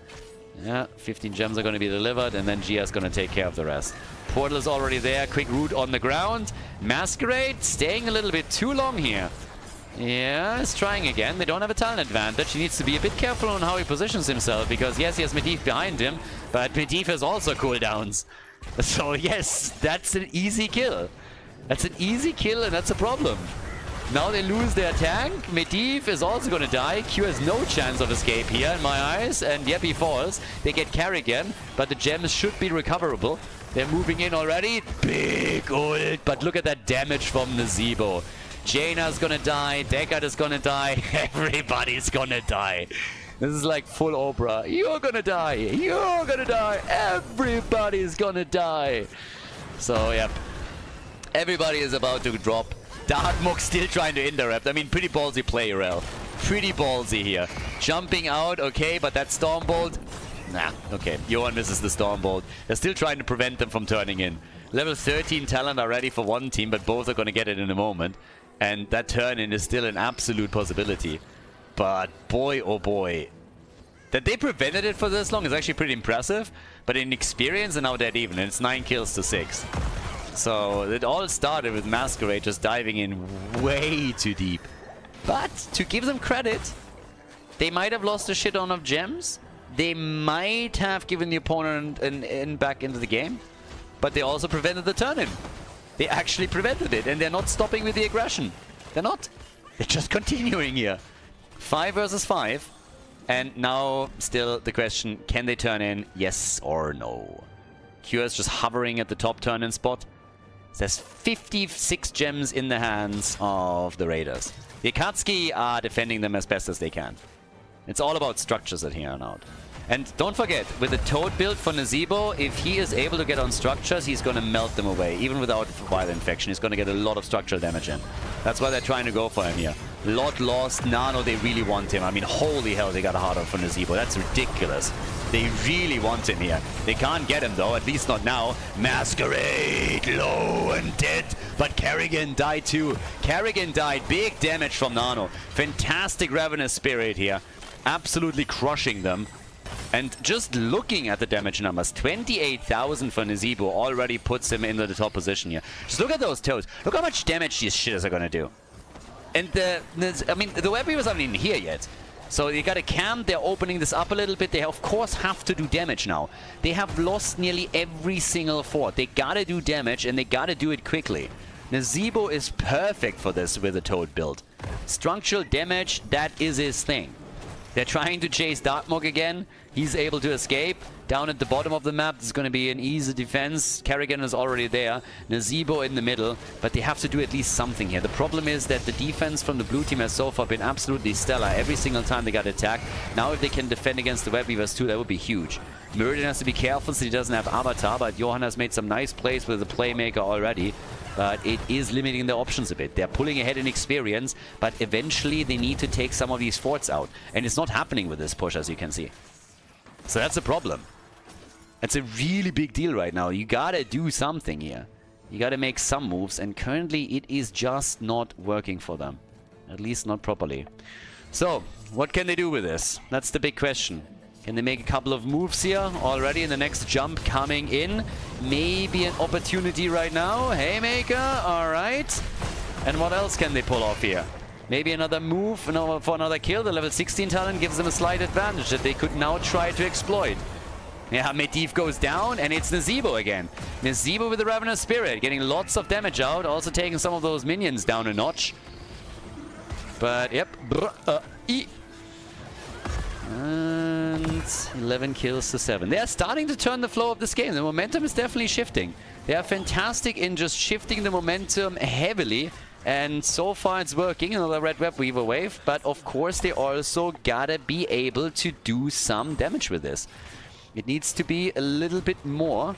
Yeah, 15 gems are going to be delivered, and then Gia is going to take care of the rest. Portal is already there, quick root on the ground. Masquerade staying a little bit too long here. Yeah, he's trying again. They don't have a talent advantage. He needs to be a bit careful on how he positions himself, because yes, he has Medivh behind him, but Medivh has also cooldowns. So yes, that's an easy kill. That's an easy kill, and that's a problem. Now they lose their tank. Medivh is also going to die. Q has no chance of escape here in my eyes, and yep, he falls. They get Carrigan, but the gems should be recoverable. They're moving in already. Big ult, but look at that damage from Nazeebo. Jaina's gonna die, Deckard is gonna die, everybody's gonna die. This is like full Oprah. You're gonna die, you're gonna die, everybody's gonna die. So, yep. Everybody is about to drop. Darkmok still trying to interrupt. I mean, pretty ballsy play, Rel. Pretty ballsy here. Jumping out, okay, but that Stormbolt... Nah, okay. Johan misses the Stormbolt. They're still trying to prevent them from turning in. Level 13 talent are ready for one team, but both are going to get it in a moment. And that turn-in is still an absolute possibility. But boy, oh boy. That they prevented it for this long is actually pretty impressive. But in experience, they're now dead even. And it's 9 kills to 6. So it all started with Masquerade just diving in way too deep. But to give them credit, they might have lost a shit ton of gems. They might have given the opponent an in back into the game. But they also prevented the turn-in. They actually prevented it, and they're not stopping with the aggression. They're not. They're just continuing here. 5 versus 5. And now, still, the question, can they turn in, yes or no? Q is just hovering at the top turn-in spot. There's 56 gems in the hands of the Raiders. The Akatsuki are defending them as best as they can. It's all about structures at here on out. And don't forget, with the Toad build for Nazeebo, if he is able to get on structures, he's going to melt them away. Even without Vital Infection, he's going to get a lot of structural damage in. That's why they're trying to go for him here. Lot lost. Nano, they really want him. I mean, holy hell, they got a hard on for Nazeebo. That's ridiculous. They really want him here. They can't get him, though. At least not now. Masquerade, low and dead. But Carrigan died, too. Carrigan died. Big damage from Nano. Fantastic Ravenous Spirit here. Absolutely crushing them. And just looking at the damage numbers, 28,000 for Nazeebo already puts him into the top position here. Just look at those toes. Look how much damage these shitters are going to do. And I mean, the web weavers aren't even here yet. So you got a camp, they're opening this up a little bit. They of course have to do damage now. They have lost nearly every single fort. They gotta do damage, and they gotta do it quickly. Nazeebo is perfect for this with a Toad build. Structural damage, that is his thing. They're trying to chase Darkmok again. He's able to escape. Down at the bottom of the map, this is going to be an easy defense. Carrigan is already there. Nazeebo in the middle. But they have to do at least something here. The problem is that the defense from the blue team has so far been absolutely stellar. Every single time they got attacked. Now if they can defend against the web weavers too, that would be huge. Meridian has to be careful so he doesn't have Avatar. But Johan has made some nice plays with the Playmaker already. But it is limiting their options a bit. They're pulling ahead in experience, but eventually they need to take some of these forts out. And it's not happening with this push, as you can see. So that's a problem. It's a really big deal right now. You gotta do something here. You gotta make some moves, and currently it is just not working for them. At least not properly. So, what can they do with this? That's the big question. Can they make a couple of moves here already in the next jump coming in? Maybe an opportunity right now. Haymaker, alright. And what else can they pull off here? Maybe another move for another kill. The level 16 talent gives them a slight advantage that they could now try to exploit. Yeah, Medivh goes down, and it's Nazeebo again. Nazeebo with the Ravenous Spirit, getting lots of damage out, also taking some of those minions down a notch. But, yep. And 11 kills to 7. They are starting to turn the flow of this game. The momentum is definitely shifting. They are fantastic in just shifting the momentum heavily. And so far it's working. Another Red Web Weaver wave. But of course they also gotta be able to do some damage with this. It needs to be a little bit more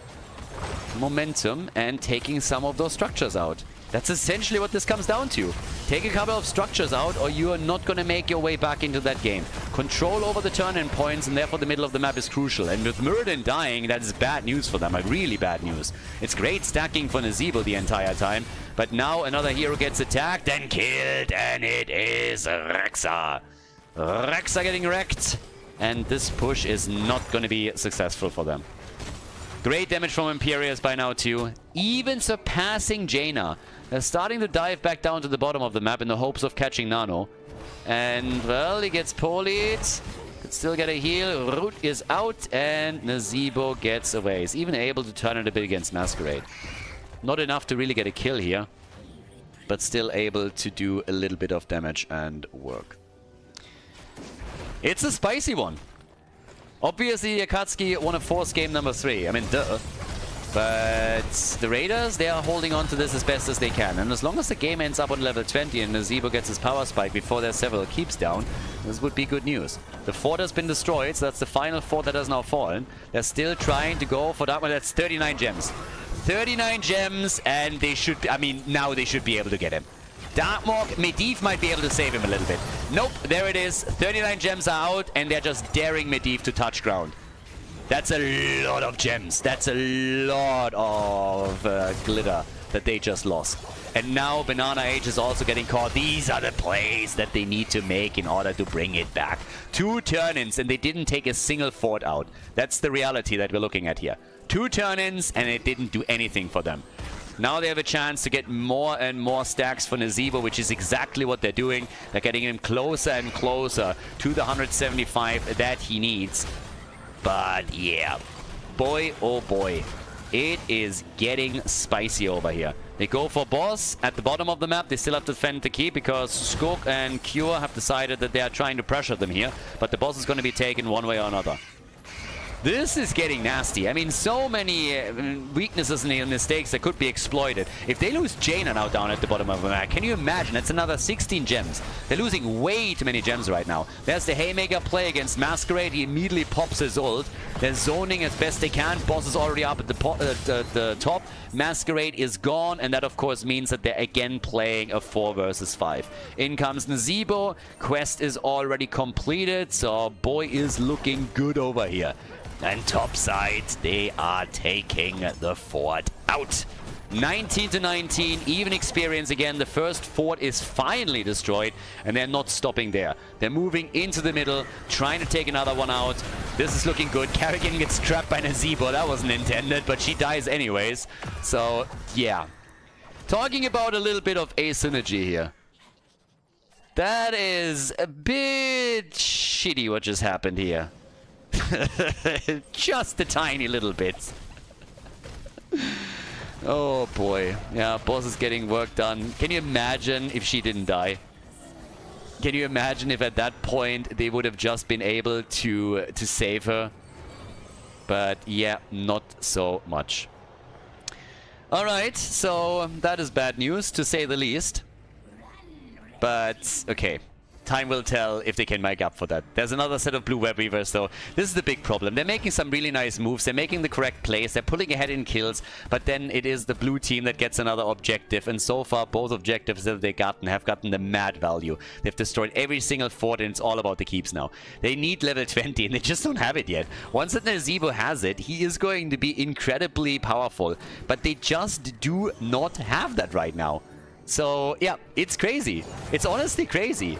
momentum and taking some of those structures out. That's essentially what this comes down to. Take a couple of structures out or you are not going to make your way back into that game. Control over the turn-in points, and therefore the middle of the map is crucial. And with Muradin dying, that is bad news for them. Like, really bad news. It's great stacking for Nazeebo the entire time. But now another hero gets attacked and killed, and it is Rexa. Rexa getting wrecked. And this push is not going to be successful for them. Great damage from Imperius by now too. Even surpassing Jaina. They're starting to dive back down to the bottom of the map in the hopes of catching Nano. And, well, he gets pollied. Could still get a heal. Root is out, and Nazeebo gets away. He's even able to turn it a bit against Masquerade. Not enough to really get a kill here, but still able to do a little bit of damage and work. It's a spicy one. Obviously, Akatsuki want to force game number 3. I mean, duh. But the Raiders, they are holding on to this as best as they can. And as long as the game ends up on level 20 and Nazeebo gets his power spike before there's several keeps down, this would be good news. The fort has been destroyed, so that's the final fort that has now fallen. They're still trying to go for that one. That's 39 gems. 39 gems, and they should, I mean, now they should be able to get him. Darkmork, Medivh might be able to save him a little bit. Nope, there it is. 39 gems are out, and they're just daring Medivh to touch ground. That's a lot of gems. That's a lot of glitter that they just lost. And now Banana Age is also getting caught. These are the plays that they need to make in order to bring it back. 2 turn-ins, and they didn't take a single fort out. That's the reality that we're looking at here. 2 turn-ins, and it didn't do anything for them. Now they have a chance to get more and more stacks for Nazeebo, which is exactly what they're doing. They're getting him closer and closer to the 175 that he needs. But yeah, boy oh boy, it is getting spicy over here. They go for boss at the bottom of the map. They still have to defend the key because Skog and Cure have decided that they are trying to pressure them here. But the boss is going to be taken one way or another. This is getting nasty. I mean, so many weaknesses and mistakes that could be exploited. If they lose Jaina now down at the bottom of the map, can you imagine? That's another 16 gems. They're losing way too many gems right now. There's the Haymaker play against Masquerade. He immediately pops his ult. They're zoning as best they can. Boss is already up at the top. Masquerade is gone, and that of course means that they're again playing a 4 versus 5. In comes Nazeebo. Quest is already completed, so boy is looking good over here. And topside, they are taking the fort out. 19 to 19, even experience again. The first fort is finally destroyed, and they're not stopping there. They're moving into the middle, trying to take another one out. This is looking good. Kerrigan gets trapped by Nazeebo. That wasn't intended, but she dies anyways. So, yeah. Talking about a little bit of asymmetry here. That is a bit shitty what just happened here. Just a tiny little bit. Oh boy. Yeah, boss is getting work done. Can you imagine if she didn't die? Can you imagine if at that point they would have just been able to save her? But yeah, not so much. Alright, so that is bad news to say the least. But okay. Time will tell if they can make up for that. There's another set of blue web weavers though. This is the big problem. They're making some really nice moves. They're making the correct plays. They're pulling ahead in kills. But then it is the blue team that gets another objective. And so far, both objectives that they've gotten have gotten the mad value. They've destroyed every single fort, and it's all about the keeps now. They need level 20, and they just don't have it yet. Once that Nazeebo has it, he is going to be incredibly powerful. But they just do not have that right now. So, yeah, it's crazy. It's honestly crazy.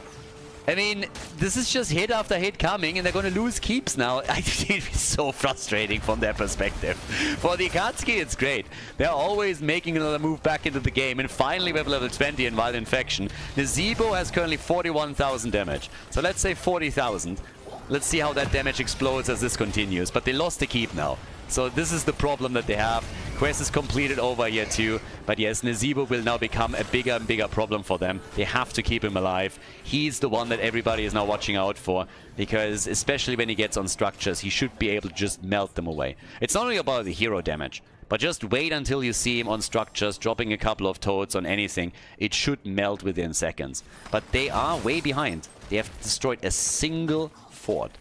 I mean, this is just hit after hit coming, and they're going to lose keeps now. It's so frustrating from their perspective. For the Akatsuki, it's great. They're always making another move back into the game, and finally we have level 20 in Wild Infection. Nezebo has currently 41,000 damage. So let's say 40,000. Let's see how that damage explodes as this continues. But they lost the keep now. So this is the problem that they have. Quest is completed over here too. But yes, Nezebo will now become a bigger and bigger problem for them. They have to keep him alive. He's the one that everybody is now watching out for. Because especially when he gets on structures, he should be able to just melt them away. It's not only about the hero damage. But just wait until you see him on structures, dropping a couple of toads on anything. It should melt within seconds. But they are way behind. They have destroyed a single fort.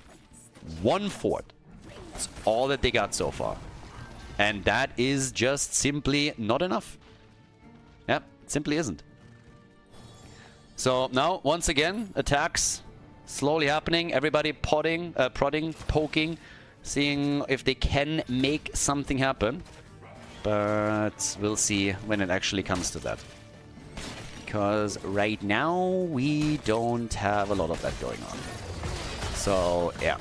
One fort. That's all that they got so far. And that is just simply not enough. Yep, simply isn't. So now, once again, attacks slowly happening. Everybody prodding, poking, seeing if they can make something happen. But we'll see when it actually comes to that. Because right now, we don't have a lot of that going on. So, yeah.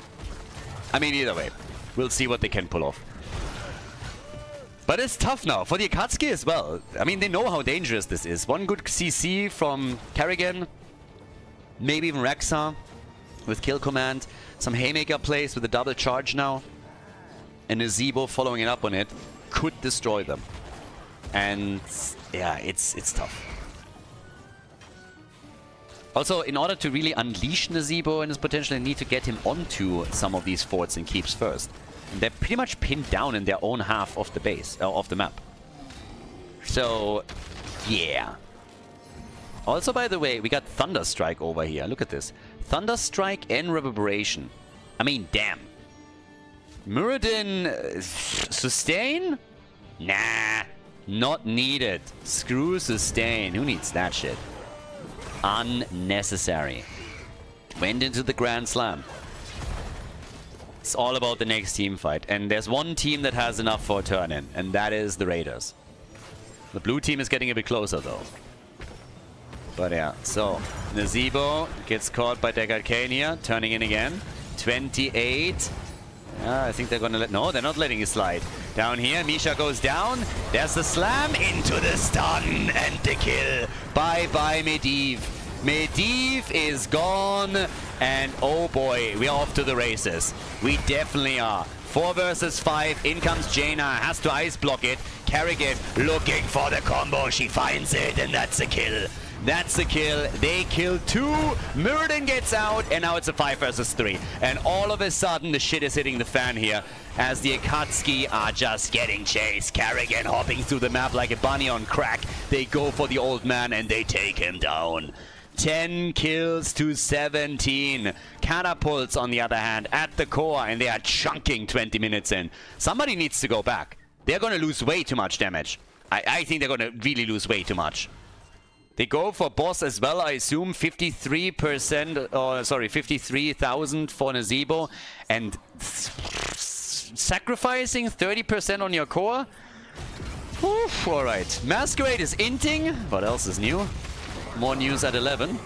I mean, either way. We'll see what they can pull off. But it's tough now. For the Akatsuki as well. I mean, they know how dangerous this is. One good CC from Kerrigan. Maybe even Rexa with kill command. Some Haymaker plays with a double charge now. And Nezebo following it up on it could destroy them. And yeah, it's tough. Also, in order to really unleash Nezebo and his potential, they need to get him onto some of these forts and keeps first. And they're pretty much pinned down in their own half of the base, of the map. So, yeah. Also, by the way, we got Thunderstrike over here. Look at this. Thunderstrike and Reverberation. I mean, damn. Muradin sustain? Nah, not needed. Screw sustain. Who needs that shit? Unnecessary. Went into the Grand Slam. It's all about the next team fight. And there's one team that has enough for a turn-in, and that is the Raiders. The blue team is getting a bit closer, though. But yeah, so Nezebo gets caught by Deckard Cain here, turning in again. 28. I think they're gonna let... No, they're not letting it slide. Down here, Misha goes down. There's the slam into the stun and the kill. Bye-bye, Medivh. Medivh is gone. And oh boy, we are off to the races. We definitely are. 4 versus 5. In comes Jaina. Has to ice block it. Kerrigan looking for the combo. She finds it, and that's a kill. That's the kill. They kill 2. Muradin gets out, and now it's a 5 versus 3. And all of a sudden, the shit is hitting the fan here as the Akatsuki are just getting chased. Kerrigan hopping through the map like a bunny on crack. They go for the old man, and they take him down. 10 kills to 17. Catapults, on the other hand, at the core, and they are chunking 20 minutes in. Somebody needs to go back. They're going to lose way too much damage. I think they're going to really lose way too much. They go for boss as well, I assume. 53%, or sorry, 53,000 for Nezebo. And sacrificing 30% on your core? Oof, alright. Masquerade is inting. What else is new? More news at 11.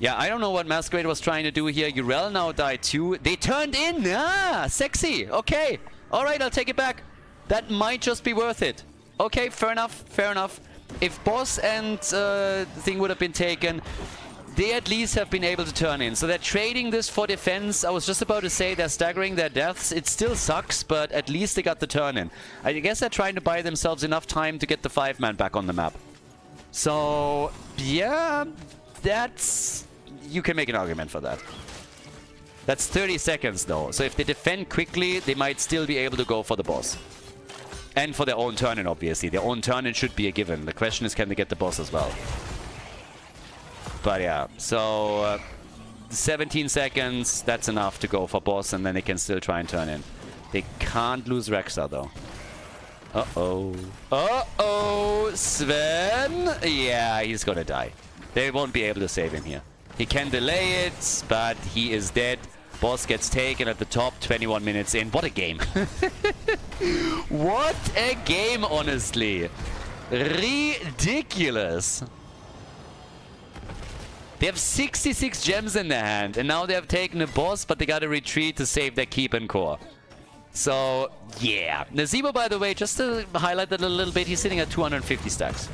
Yeah, I don't know what Masquerade was trying to do here. Urel now died too. They turned in! Ah, sexy! Okay. Alright, I'll take it back. That might just be worth it. Okay, fair enough, fair enough. If boss and thing would have been taken, they at least have been able to turn in. So they're trading this for defense. I was just about to say they're staggering their deaths. It still sucks, but at least they got the turn in. I guess they're trying to buy themselves enough time to get the 5-man back on the map. So, yeah, that's... You can make an argument for that. That's 30 seconds, though. So if they defend quickly, they might still be able to go for the boss. And for their own turn-in, obviously. Their own turn-in should be a given. The question is, can they get the boss as well? But yeah, so 17 seconds, that's enough to go for boss, and then they can still try and turn in. They can't lose Rexa, though. Uh-oh. Uh-oh! Sven! Yeah, he's gonna die. They won't be able to save him here. He can delay it, but he is dead. Boss gets taken at the top, 21 minutes in. What a game. What a game, honestly. Ridiculous. They have 66 gems in their hand, and now they have taken a boss, but they gotta retreat to save their keep and core. So, yeah. Nazebo, by the way, just to highlight that a little bit, he's sitting at 250 stacks.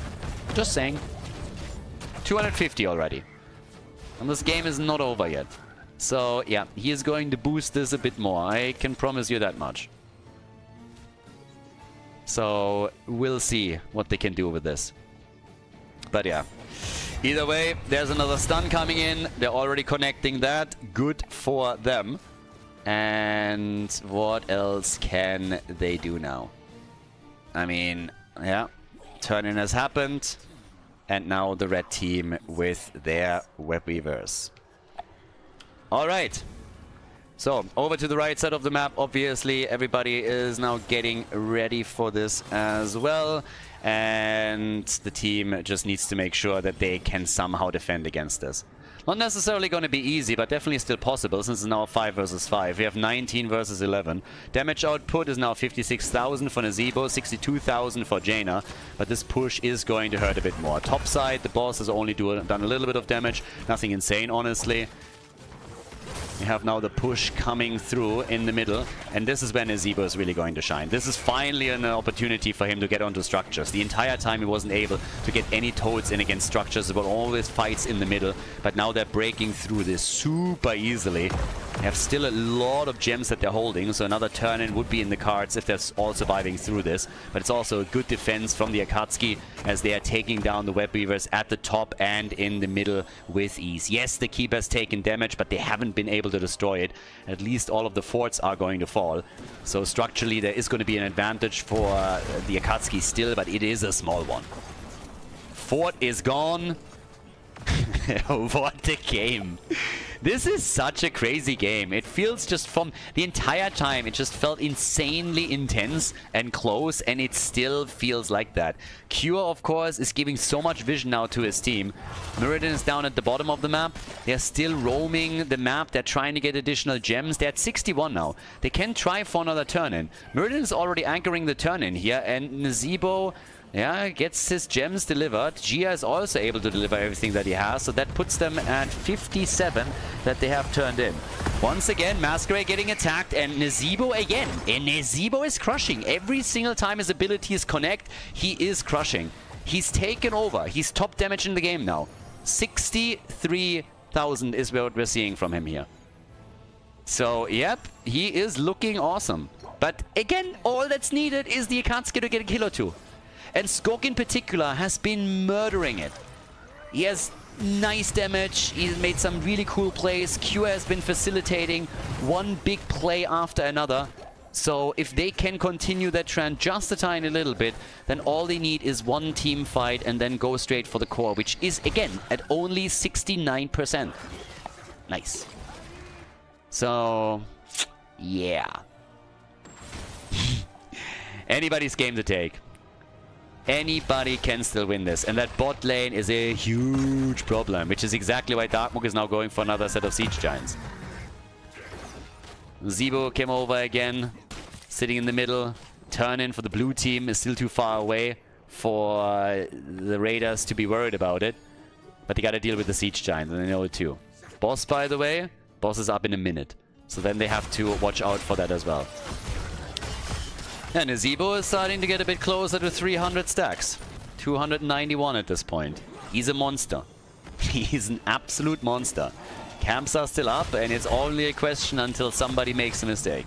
Just saying. 250 already. And this game is not over yet. So, yeah, he is going to boost this a bit more. I can promise you that much. So, we'll see what they can do with this. But yeah. Either way, there's another stun coming in. They're already connecting that. Good for them. And what else can they do now? I mean, yeah. Turn-in has happened. And now the red team with their web weavers. Alright. So, over to the right side of the map. Obviously, everybody is now getting ready for this as well. And the team just needs to make sure that they can somehow defend against this. Not necessarily going to be easy, but definitely still possible, since it's now 5 versus 5. We have 19 versus 11. Damage output is now 56,000 for Nazebo, 62,000 for Jaina. But this push is going to hurt a bit more. Top side, the boss has only done a little bit of damage. Nothing insane, honestly. We have now the push coming through in the middle, and this is when Nazebo is really going to shine. This is finally an opportunity for him to get onto structures. The entire time he wasn't able to get any toads in against structures. It was always fights in the middle, but now they're breaking through this super easily. They have still a lot of gems that they're holding, so another turn-in would be in the cards if they're all surviving through this. But it's also a good defense from the Akatsuki as they are taking down the web weavers at the top and in the middle with ease. Yes, the keep has taken damage, but they haven't been able to destroy it. At least all of the forts are going to fall. So structurally there is going to be an advantage for the Akatsuki still, but it is a small one. Fort is gone. What a game. This is such a crazy game. It feels just from the entire time, it just felt insanely intense and close, and it still feels like that. Cure, of course, is giving so much vision now to his team. Mirrodin is down at the bottom of the map. They're still roaming the map. They're trying to get additional gems. They're at 61 now. They can try for another turn-in. Mirrodin is already anchoring the turn-in here, and Nazebo, yeah, gets his gems delivered. Gia is also able to deliver everything that he has, so that puts them at 57 that they have turned in. Once again, Masquerade getting attacked, and Nazebo again. And Nazebo is crushing. Every single time his abilities connect, he is crushing. He's taken over. He's top damage in the game now. 63,000 is what we're seeing from him here. So, yep, he is looking awesome. But again, all that's needed is the Akatsuki to get a kill or two. And Skok in particular has been murdering it. He has nice damage. He's made some really cool plays. Q has been facilitating one big play after another. So if they can continue that trend just a tiny little bit, then all they need is one team fight and then go straight for the core, which is, again, at only 69%. Nice. So, yeah. Anybody's game to take. Anybody can still win this. And that bot lane is a huge problem, which is exactly why Darkmook is now going for another set of Siege Giants. Zebo came over again, sitting in the middle. Turn-in for the blue team is still too far away for the Raiders to be worried about it. But they got to deal with the Siege Giants, and they know it too. Boss, by the way, boss is up in a minute. So then they have to watch out for that as well. And Nazebo is starting to get a bit closer to 300 stacks. 291 at this point. He's a monster. He's an absolute monster. Camps are still up, and it's only a question until somebody makes a mistake.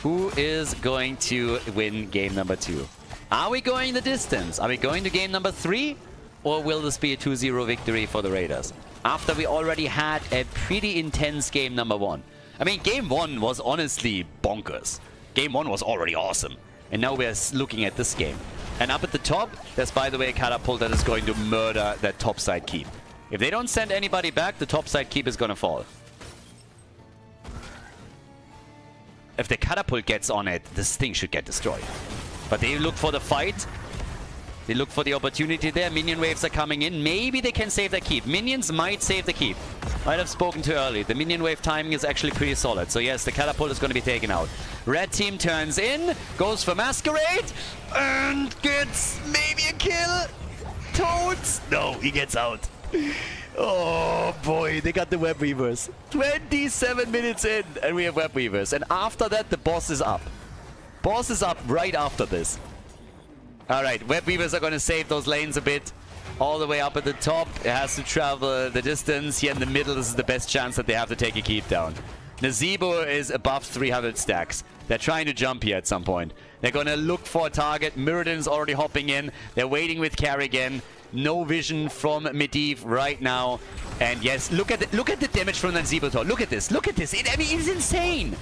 Who is going to win game number 2? Are we going the distance? Are we going to game number 3? Or will this be a 2-0 victory for the Raiders? After we already had a pretty intense game number 1. I mean, game 1 was honestly bonkers. Game 1 was already awesome. And now we're looking at this game. And up at the top, there's, by the way, a catapult that is going to murder that top side keep. If they don't send anybody back, the top side keep is going to fall. If the catapult gets on it, this thing should get destroyed. But they look for the fight. They look for the opportunity there. Minion waves are coming in. Maybe they can save their keep. Minions might save the keep. Might have spoken too early. The minion wave timing is actually pretty solid. So yes, the catapult is going to be taken out. Red team turns in, goes for Masquerade, and gets maybe a kill. Toads! No, he gets out. Oh boy, they got the web weavers. 27 minutes in and we have web weavers. And after that, the boss is up. Boss is up right after this. Alright, web weavers are going to save those lanes a bit. All the way up at the top. It has to travel the distance. Here in the middle, this is the best chance that they have to take a keep down. Nazebo is above 300 stacks. They're trying to jump here at some point. They're going to look for a target. Mirrodin's already hopping in. They're waiting with Carrigan. No vision from Medivh right now. And yes, look at the damage from Nazebo. Look at this. Look at this. I mean, it's insane.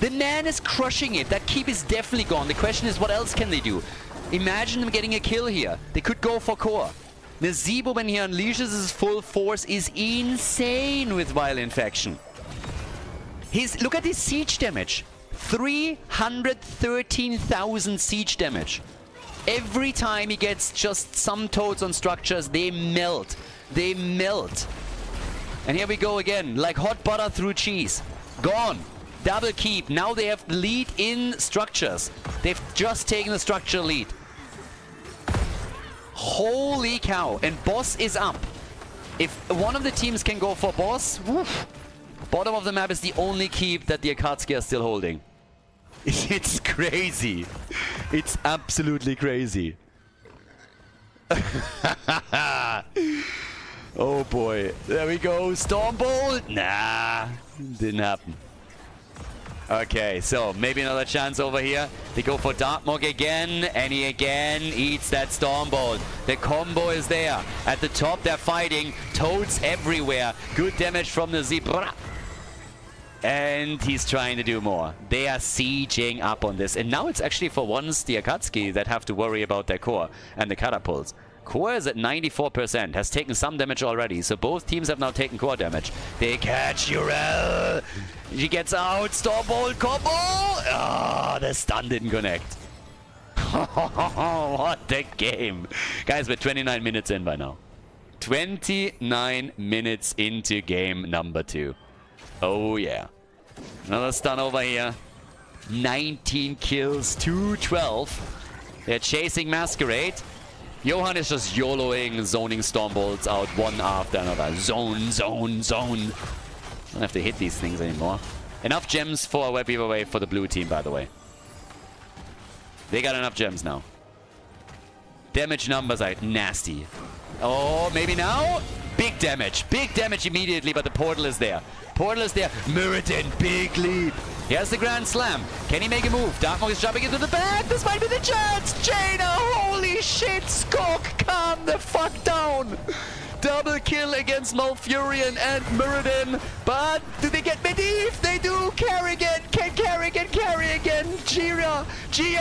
The man is crushing it. That keep is definitely gone. The question is, what else can they do? Imagine them getting a kill here. They could go for core. Nazebo, when he unleashes his full force, is insane with Vile Infection. Look at his siege damage. 313,000 siege damage. Every time he gets just some toads on structures, they melt. They melt. And here we go again, like hot butter through cheese. Gone. Double keep. Now they have the lead in structures. They've just taken the structure lead. Holy cow. And boss is up. If one of the teams can go for boss, woof. Bottom of the map is the only keep that the Akatsuki are still holding. It's crazy. It's absolutely crazy. Oh boy. There we go. Stormbolt. Nah. Didn't happen. Okay, so maybe another chance over here. They go for Darkmog again, and he again eats that Stormbolt. The combo is there. At the top, they're fighting. Toads everywhere. Good damage from the Zebra. And he's trying to do more. They are sieging up on this. And now it's actually for once the Akatsuki that have to worry about their core and the catapults. Core is at 94%, has taken some damage already, so both teams have now taken core damage. They catch Urel! She gets out, Stormbolt combo! Ah, the stun didn't connect. What a game. Guys, we're 29 minutes in by now. 29 minutes into game number 2. Oh yeah. Another stun over here. 19 kills, 212. They're chasing Masquerade. Johan is just YOLOing, zoning Stormbolts out one after another. Zone, zone, zone. Don't have to hit these things anymore. Enough gems for a web weaver wave for the blue team, by the way. They got enough gems now. Damage numbers are nasty. Oh, maybe now? Big damage immediately, but the portal is there. Portal is there. Mirrodin, big lead. Here's the Grand Slam. Can he make a move? Darkmog is jumping into the back. This might be the chance. Jaina, holy shit. Skok, calm the fuck down. Double kill against Malfurion and Mirrodin. But do they get Medivh? They do. Carrigan. Can Carrigan carry again? Gia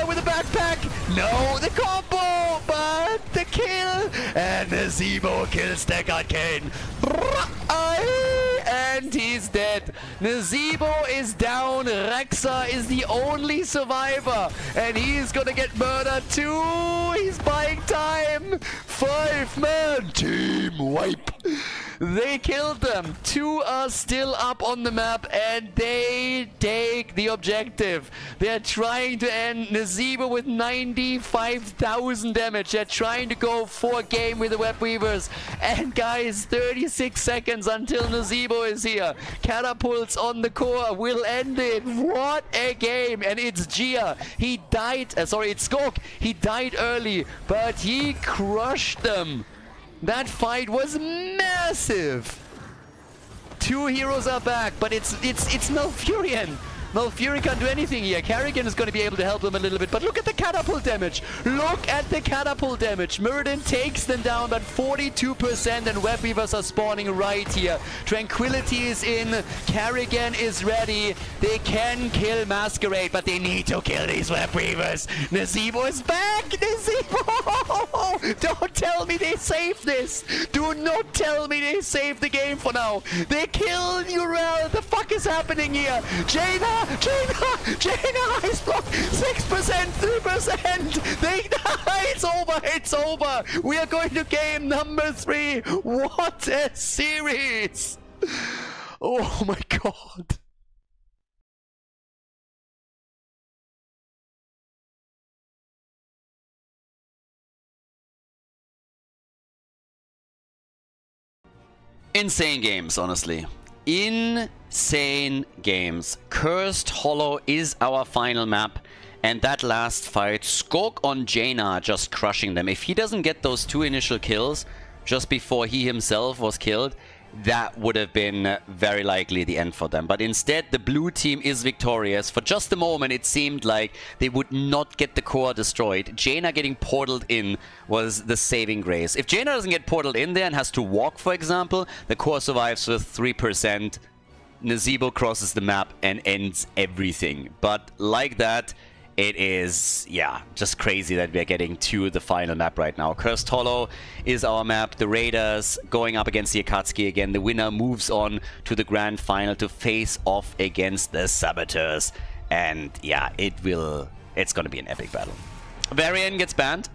with a backpack. No, the combo. But the kill. And the Zebo kill stack on Kane. And he's dead. Nazebo is down. Rexa is the only survivor. And he's gonna get murdered too. He's buying time. 5-man team wipe. They killed them. 2 are still up on the map and they take the objective. They're trying to end Nazebo with 95,000 damage. They're trying to go for a game with the Web Weavers. And guys, 36 seconds until Nazebo is here. Catapults on the core will end it. What a game. And it's Gia. He died. Sorry, it's Skok. He died early, but he crushed them. That fight was massive. 2 heroes are back, but it's Malfurion. Malfurion can't do anything here. Carrigan is going to be able to help them a little bit, but look at the catapult damage. Look at the catapult damage. Mirrodin takes them down, but 42%, and Web Weavers are spawning right here. Tranquility is in. Carrigan is ready. They can kill Masquerade, but they need to kill these Web Weavers. Nazebo is back. Nazebo! Don't tell me they saved this. Do not tell me they saved the game for now. They killed Urel. The fuck is happening here? Jaina, ice block, 6%, 3%. They die. It's over. We are going to game number 3. What a series. Oh my god. Insane games, honestly. Insane games. Cursed Hollow is our final map. And that last fight, Skog on Jaina just crushing them. If he doesn't get those 2 initial kills just before he himself was killed, that would have been very likely the end for them. But instead, the blue team is victorious. For just a moment, it seemed like they would not get the core destroyed. Jaina getting portaled in was the saving grace. If Jaina doesn't get portaled in there and has to walk, for example, the core survives with 3%. Nazebo crosses the map and ends everything. But like that, it is, yeah, just crazy that we're getting to the final map right now. Cursed Hollow is our map. The Raiders going up against the Akatsuki again. The winner moves on to the grand final to face off against the Saboteurs. And yeah, it's gonna be an epic battle. Varian gets banned,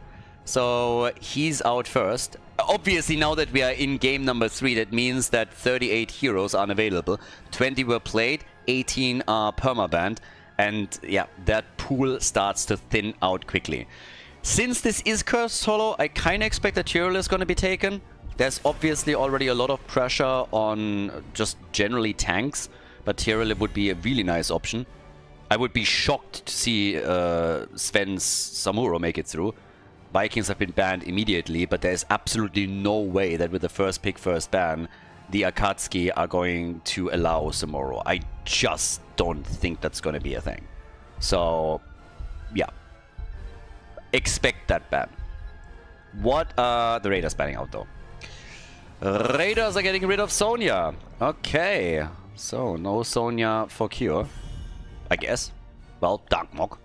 so he's out first. Obviously, now that we are in game number 3, that means that 38 heroes are unavailable. 20 were played, 18 are permabanned. And yeah, that pool starts to thin out quickly. Since this is Cursed Hollow, I kind of expect that Tyrael is going to be taken. There's obviously already a lot of pressure on just generally tanks, but Tyrael would be a really nice option. I would be shocked to see Sven's Samuro make it through. Vikings have been banned immediately, but there's absolutely no way that with the first pick, first ban, the Akatsuki are going to allow Samuro. I just don't think that's going to be a thing. So, yeah. Expect that ban. What are the Raiders banning out, though? Raiders are getting rid of Sonya. Okay. So, no Sonya for Cure, I guess. Well, Darkmok.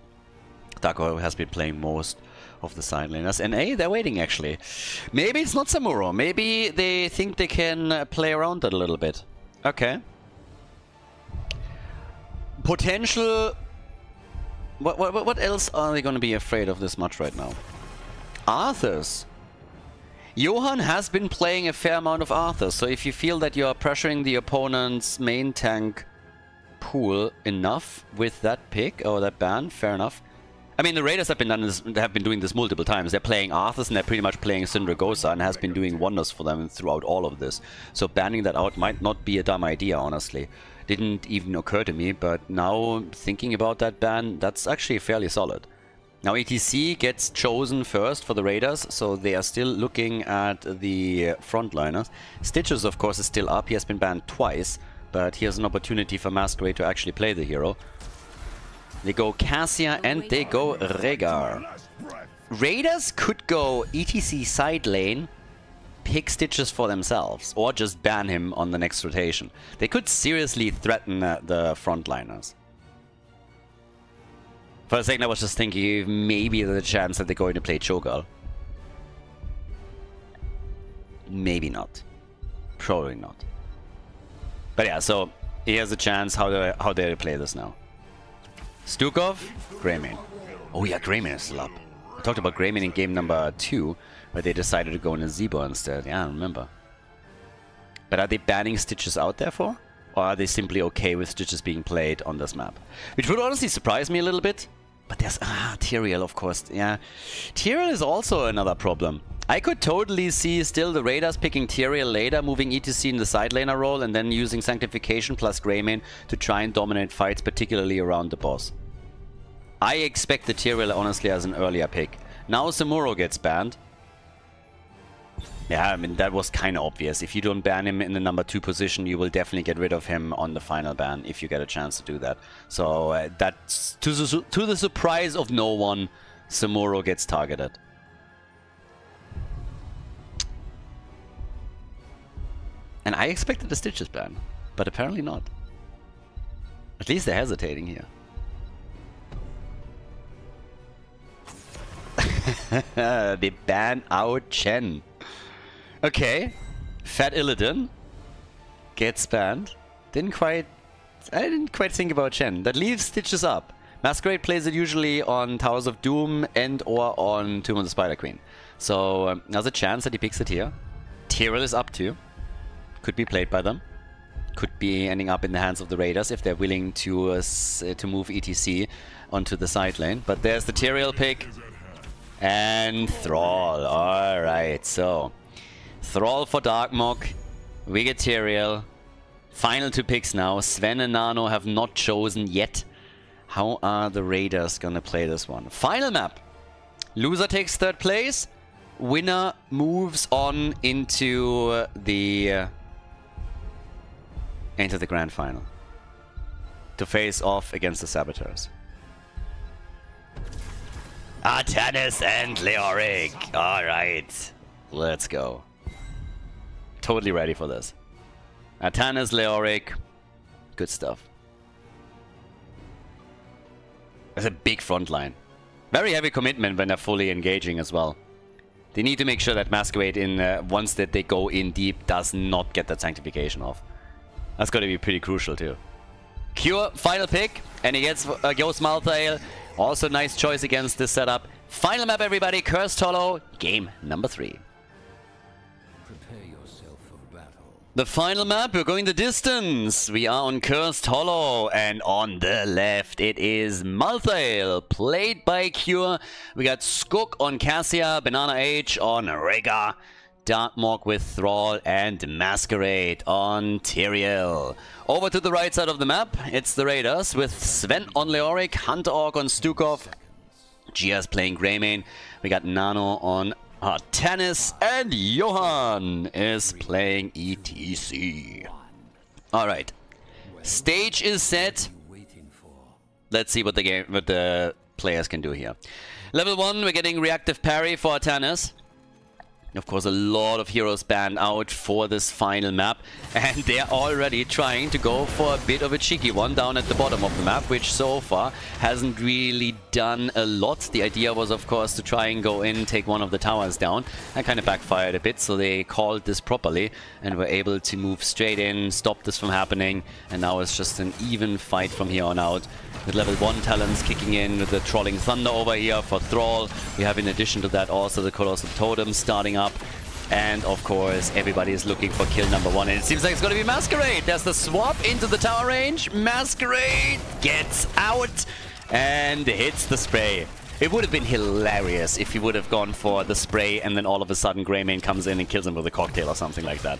Darkmok has been playing most of the side laners. And hey, they're waiting, actually. Maybe it's not Samuro. Maybe they think they can play around that a little bit. Okay. Potential... What else are they going to be afraid of this much right now? Arthurs. Johan has been playing a fair amount of Arthurs, so if you feel that you're pressuring the opponent's main tank pool enough with that pick or that ban, fair enough. I mean, the Raiders have been doing this multiple times. They're playing Arthurs and they're pretty much playing Syndragosa, and has been doing wonders for them throughout all of this. So banning that out might not be a dumb idea, honestly. Didn't even occur to me, but now thinking about that ban, that's actually fairly solid. Now ETC gets chosen first for the Raiders, so they are still looking at the frontliners. Stitches, of course, is still up. He has been banned twice, but here's an opportunity for Masquerade to actually play the hero. They go Cassia and they go Rhaegar. Raiders could go ETC side lane, pick Stitches for themselves, or just ban him on the next rotation. They could seriously threaten the frontliners. For a second I was just thinking maybe there's a chance that they're going to play Cho'Gall. Maybe not. Probably not. But yeah, so here's a chance how they play this now. Stukov, Greymane. Oh yeah, Greymane is still up. I talked about Greymane in game number 2, where they decided to go in a Zebo instead. Yeah, I remember. But are they banning Stitches out therefore? Or are they simply okay with Stitches being played on this map? Which would honestly surprise me a little bit. But there's... Tyrael, of course. Yeah. Tyrael is also another problem. I could totally see still the Raiders picking Tyrael later, moving ETC in the side laner role, and then using Sanctification plus Greymane to try and dominate fights, particularly around the boss. I expect the Tyrael, honestly, as an earlier pick. Now Samuro gets banned. Yeah, I mean, that was kind of obvious. If you don't ban him in the number 2 position, you will definitely get rid of him on the final ban, if you get a chance to do that. So, that's to the surprise of no one, Samuro gets targeted. And I expected a Stitches ban, but apparently not. At least they're hesitating here. They ban out Chen. Okay. Fat Illidan gets banned. I didn't quite think about Chen. That leaves Stitches up. Masquerade plays it usually on Towers of Doom and or on Tomb of the Spider Queen. So there's a chance that he picks it here. Tyrael is up too. Could be played by them. Could be ending up in the hands of the Raiders if they're willing to move ETC onto the side lane. But there's the Tyrael pick. And Thrall. Alright, so Thrall for Darkmok. We get Tyrael. Final 2 picks now. Sven and Nano have not chosen yet. How are the Raiders gonna play this one? Final map. Loser takes 3rd place. Winner moves on into the grand final to face off against the Saboteurs. Artanis and Leoric. Alright. Let's go. Totally ready for this. Artanis, Leoric. Good stuff. There's a big front line. Very heavy commitment when they're fully engaging as well. They need to make sure that Masquerade, once that they go in deep, does not get that sanctification off. That's got to be pretty crucial too. Cure, final pick, and he gets Ghost Malthael. Also nice choice against this setup. Final map, everybody. Cursed Hollow, game number 3. Prepare yourself for battle. The final map, we're going the distance. We are on Cursed Hollow, and on the left it is Malthael, played by Cure. We got Skook on Cassia, Banana H on Rega, Darkmork with Thrall, and Masquerade on Tyrael. Over to the right side of the map, it's the Raiders with Sven on Leoric, Hunter Orc on Stukov, Gia's playing Greymane. We got Nano on Artanis, and Johan is playing ETC. Alright. Stage is set. Let's see what the players can do here. Level 1, we're getting reactive parry for Artanis. Of course, a lot of heroes banned out for this final map, and they're already trying to go for a bit of a cheeky one down at the bottom of the map, which so far hasn't really done a lot. The idea was, of course, to try and go in, take one of the towers down. That kind of backfired a bit, so they called this properly and were able to move straight in, stop this from happening, and now it's just an even fight from here on out. With level 1 talents kicking in with the Trolling Thunder over here for Thrall. We have, in addition to that, also the Colossal Totem starting up. And of course, everybody is looking for kill number 1. And it seems like it's going to be Masquerade. There's the swap into the tower range. Masquerade gets out and hits the spray. It would have been hilarious if he would have gone for the spray and then all of a sudden Greymane comes in and kills him with a cocktail or something like that.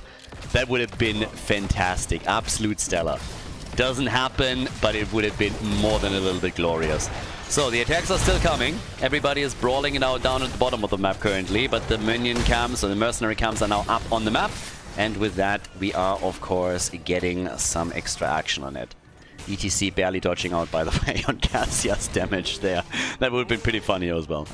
That would have been fantastic. Absolute stellar. Doesn't happen, but it would have been more than a little bit glorious. So the attacks are still coming. Everybody is brawling it out down at the bottom of the map currently, but the minion camps or the mercenary camps are now up on the map. And with that, we are, of course, getting some extra action on it. ETC barely dodging out, by the way, on Cassia's damage there. That would have been pretty funny as well.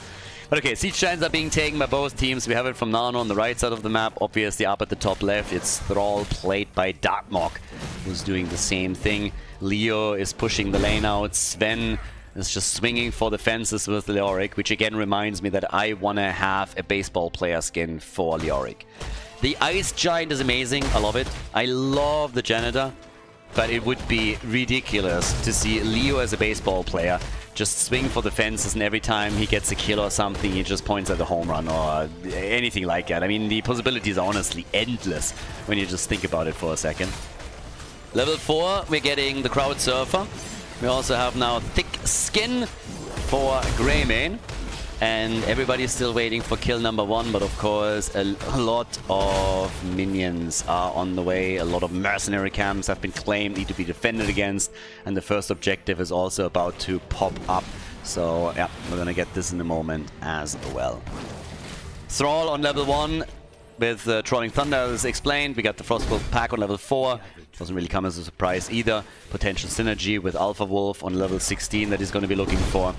But okay, siege giants are being taken by both teams. We have it from Nano on the right side of the map. Obviously up at the top left, it's Thrall played by Darkmork, who's doing the same thing. Leo is pushing the lane out. Sven is just swinging for the fences with Leoric, which again reminds me that I want to have a baseball player skin for Leoric. The Ice Giant is amazing. I love it. I love the Janitor. But it would be ridiculous to see Leo as a baseball player just swing for the fences, and every time he gets a kill or something, he just points at a home run or anything like that. I mean, the possibilities are honestly endless when you just think about it for a second. Level 4, we're getting the Crowd Surfer. We also have now Thick Skin for Greymane. And everybody's still waiting for kill number 1, but of course a lot of minions are on the way. A lot of mercenary camps have been claimed, need to be defended against, and the first objective is also about to pop up. So yeah, we're gonna get this in a moment as well. Thrall on level 1 with Trolling Thunder as explained. We got the Frostbolt pack on level 4. Doesn't really come as a surprise either. Potential synergy with Alpha Wolf on level 16 that he's going to be looking for.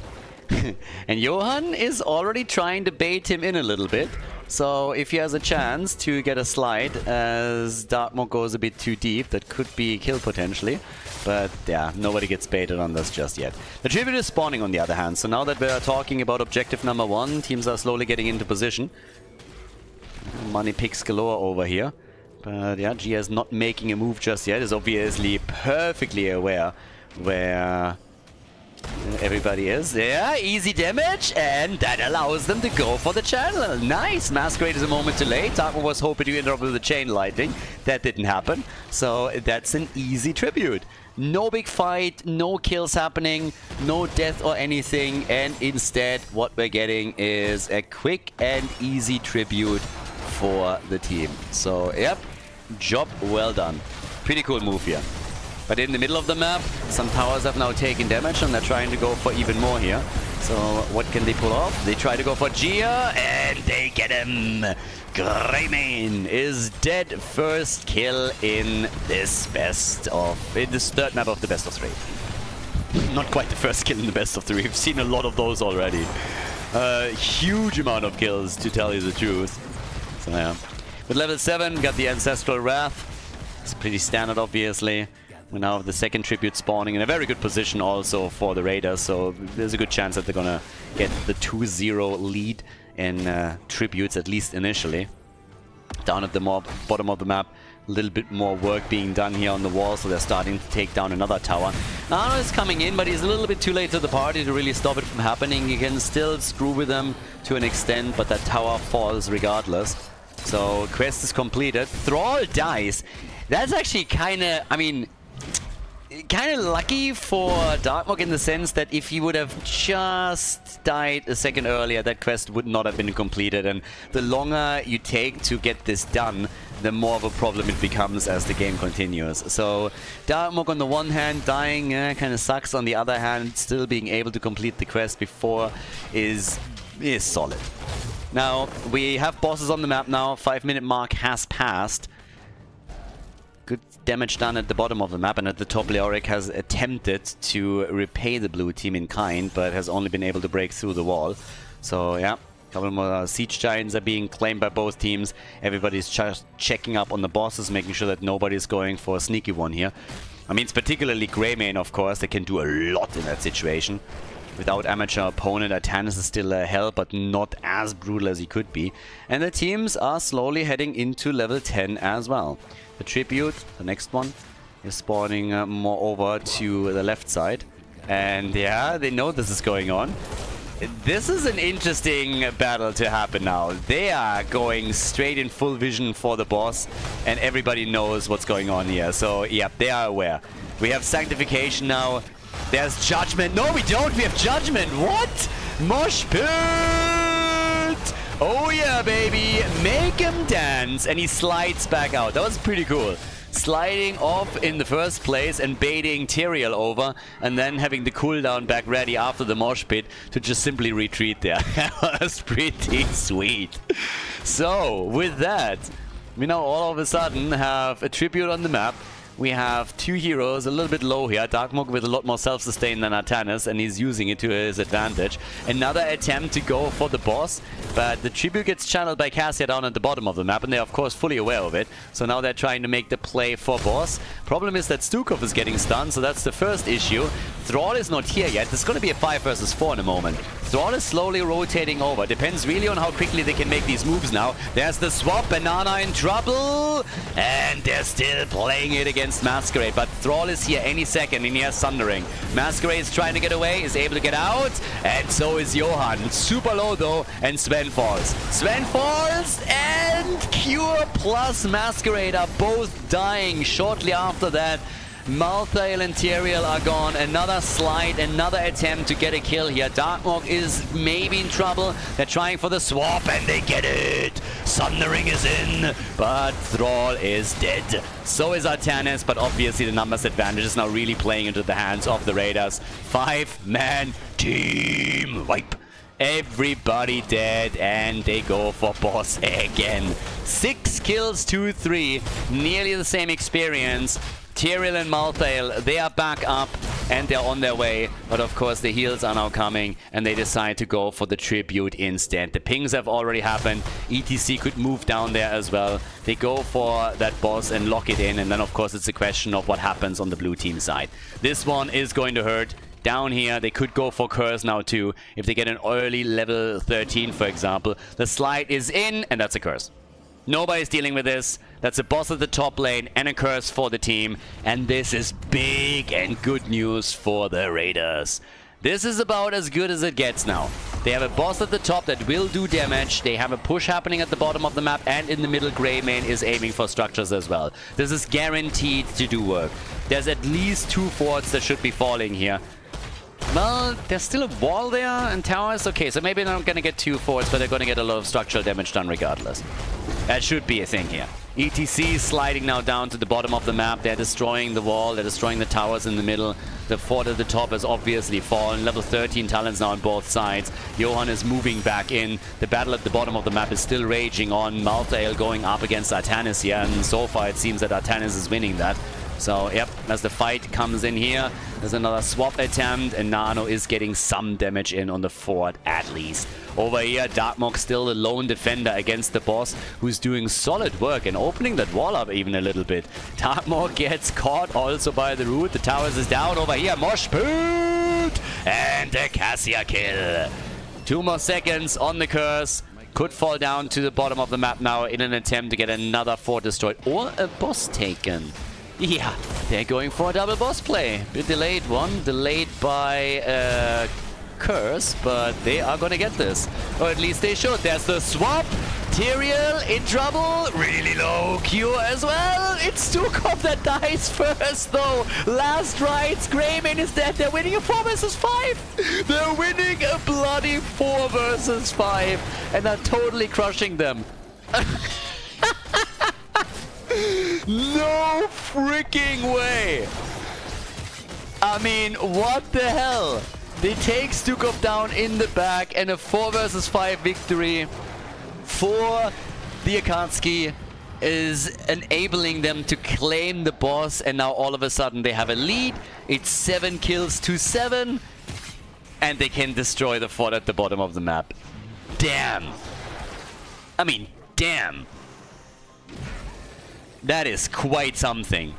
And Johan is already trying to bait him in a little bit. So if he has a chance to get a slide as Darkmork goes a bit too deep, that could be kill potentially. But yeah, nobody gets baited on this just yet. The Tribute is spawning on the other hand. So now that we're talking about objective number 1, teams are slowly getting into position. Money picks galore over here. But yeah, Gia is not making a move just yet. Is obviously perfectly aware where everybody is. Yeah, easy damage, and that allows them to go for the channel. Nice! Masquerade is a moment too late. Darkmork was hoping to interrupt with the chain lightning. That didn't happen. So that's an easy tribute. No big fight, no kills happening, no death or anything, and instead what we're getting is a quick and easy tribute for the team. So, yep, Job well done. Pretty cool move here. But in the middle of the map, some towers have now taken damage and they're trying to go for even more here. So what can they pull off? They try to go for Gia and they get him. Greymane is dead. First kill in this third map of the best of 3. Not quite the first kill in the best of 3. We've seen a lot of those already. Huge amount of kills, to tell you the truth. So yeah. With level 7, got the Ancestral Wrath. It's pretty standard, obviously. We now have the second tribute spawning in a very good position also for the Raiders, so there's a good chance that they're gonna get the 2-0 lead in tributes, at least initially. Down at the bottom of the map, a little bit more work being done here on the wall, so they're starting to take down another tower. Nano is coming in, but he's a little bit too late to the party to really stop it from happening. You can still screw with them to an extent, but that tower falls regardless. So quest is completed. Thrall dies. That's actually kind of, I mean, kind of lucky for Darkmog in the sense that if he would have just died a second earlier, that quest would not have been completed. And the longer you take to get this done, the more of a problem it becomes as the game continues. So Darkmog on the one hand dying kind of sucks. On the other hand, still being able to complete the quest before is solid. Now, we have bosses on the map now. 5-minute mark has passed. Good damage done at the bottom of the map, and at the top Leoric has attempted to repay the blue team in kind, but has only been able to break through the wall. So yeah, a couple more siege giants are being claimed by both teams. Everybody's just checking up on the bosses, making sure that nobody's going for a sneaky one here. I mean, it's particularly Greymane, of course. They can do a lot in that situation. Without amateur opponent, Atanus is still a hell, but not as brutal as he could be. And the teams are slowly heading into level 10 as well. The Tribute, the next one, is spawning more over to the left side. And yeah, they know this is going on. This is an interesting battle to happen now. They are going straight in full vision for the boss, and everybody knows what's going on here. So yeah, they are aware. We have Sanctification now. There's Judgment. No, we don't. We have Judgment. What? Mosh Pit! Oh yeah, baby. Make him dance. And he slides back out. That was pretty cool. Sliding off in the first place and baiting Tyrael over, and then having the cooldown back ready after the mosh pit to just simply retreat there. That was pretty sweet. So, with that, we now all of a sudden have a tribute on the map. We have two heroes, a little bit low here. Darkmog with a lot more self-sustain than Artanis, and he's using it to his advantage. Another attempt to go for the boss, but the tribute gets channeled by Cassia down at the bottom of the map, and they're of course fully aware of it. So now they're trying to make the play for boss. Problem is that Stukov is getting stunned, so that's the first issue. Thrall is not here yet. There's going to be a 5 versus 4 in a moment. Thrall is slowly rotating over. Depends really on how quickly they can make these moves now. There's the swap. Banana in trouble. And they're still playing it against Masquerade. But Thrall is here any second, and he has Sundering. Masquerade is trying to get away, is able to get out. And so is Johan. Super low though, and Sven falls. Sven falls, and Cure plus Masquerade are both dying shortly after that. Malthael and Tyrael are gone. Another slide, another attempt to get a kill here. Darkmog is maybe in trouble. They're trying for the swap, and they get it. Sundering is in, but Thrall is dead. So is Artanis, but obviously the numbers advantage is now really playing into the hands of the Raiders. 5-man team wipe. Everybody dead, and they go for boss again. 6 kills, 2-3. Nearly the same experience. Tyrael and Malthael, they are back up and they're on their way. But of course the heals are now coming, and they decide to go for the tribute instead. The pings have already happened. ETC could move down there as well. They go for that boss and lock it in, and then of course it's a question of what happens on the blue team side. This one is going to hurt. Down here, they could go for Curse now too. If they get an early level 13, for example. The slide is in, and that's a Curse. Nobody's dealing with this. That's a boss at the top lane and a curse for the team. And this is big and good news for the Raiders. This is about as good as it gets now. They have a boss at the top that will do damage. They have a push happening at the bottom of the map, and in the middle, Greymane is aiming for structures as well. This is guaranteed to do work. There's at least 2 forts that should be falling here. Well, there's still a wall there and towers. Okay, so maybe they're not going to get 2 forts, but they're going to get a lot of structural damage done regardless. That should be a thing here. ETC sliding now down to the bottom of the map. They're destroying the wall. They're destroying the towers in the middle. The fort at the top has obviously fallen. Level 13 talents now on both sides. Johan is moving back in. The battle at the bottom of the map is still raging on. Malthael going up against Artanis here. And so far it seems that Artanis is winning that. So, yep, as the fight comes in here, there's another swap attempt, and Nano is getting some damage in on the fort, at least. Over here, Darkmok still the lone defender against the boss, who's doing solid work and opening that wall up even a little bit. Darkmok gets caught also by the root. The towers is down. Over here, Mosh Pit! And a Cassia kill. 2 more seconds on the curse. Could fall down to the bottom of the map now in an attempt to get another fort destroyed or a boss taken. Yeah, they're going for a double boss play. A delayed one, delayed by curse, but they are gonna get this. Or at least they should. There's the swap. Tyrael in trouble. Really low Q as well. It's Stukov that dies first, though. Last rites. Greymane is dead. They're winning a 4 versus 5. They're winning a bloody 4 versus 5. And are totally crushing them. No freaking way! I mean, what the hell? They take Stukov down in the back and a 4 versus 5 victory for the Akatsuki is enabling them to claim the boss, and now all of a sudden they have a lead. It's 7 kills to 7 and they can destroy the fort at the bottom of the map. Damn! I mean, damn! That is quite something.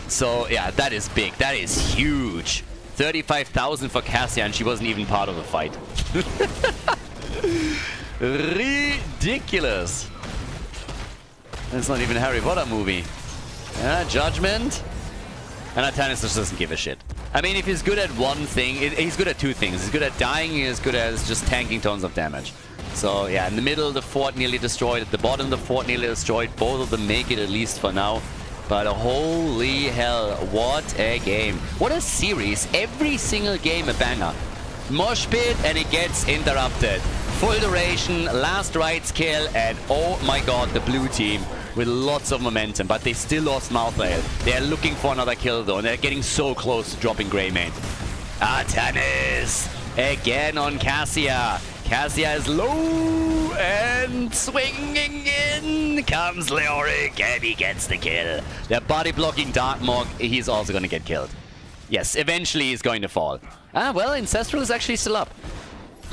So, yeah, that is big. That is huge. 35,000 for Cassia, and she wasn't even part of the fight. Ridiculous. It's not even a Harry Potter movie. Judgment. And Artanis just doesn't give a shit. I mean, if he's good at one thing, he's good at 2 things. He's good at dying, he's good at just tanking tons of damage. So, yeah, in the middle, the fort nearly destroyed. At the bottom, the fort nearly destroyed. Both of them make it, at least for now. But holy hell, what a game. What a series. Every single game a banger. Mosh pit, and it gets interrupted. Full duration, last rights kill, and oh my god, the blue team with lots of momentum. But they still lost Malthael. They're looking for another kill, though, and they're getting so close to dropping Greymane. Artanis again on Cassia. Cassia is low and swinging in comes Leoric, and he gets the kill. They're body blocking Darkmok. He's also going to get killed. Yes, eventually he's going to fall. Ah, well, Ancestral is actually still up.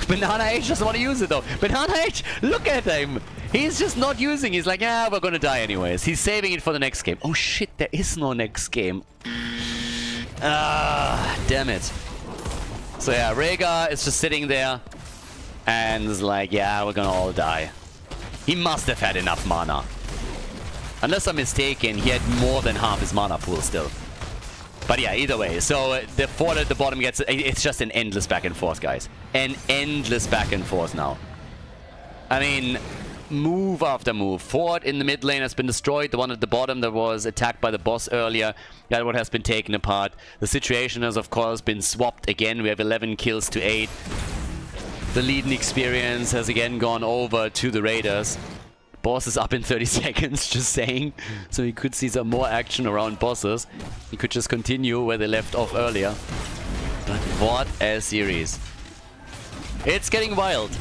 Banana H doesn't want to use it though. Banana H, look at him. He's just not using. He's like, yeah, we're going to die anyways. He's saving it for the next game. Oh shit, there is no next game. Ah, damn it. So yeah, Rhaegar is just sitting there. And is like, yeah, we're gonna all die. He must have had enough mana. Unless I'm mistaken, he had more than half his mana pool still. But yeah, either way. So the fort at the bottom gets... It's just an endless back and forth, guys. An endless back and forth now. I mean, move after move. Fort in the mid lane has been destroyed. The one at the bottom that was attacked by the boss earlier, that one has been taken apart. The situation has, of course, been swapped again. We have 11 kills to 8. The leading experience has again gone over to the Raiders. Boss is up in 30 seconds, just saying. So we could see some more action around bosses. We could just continue where they left off earlier. But what a series. It's getting wild.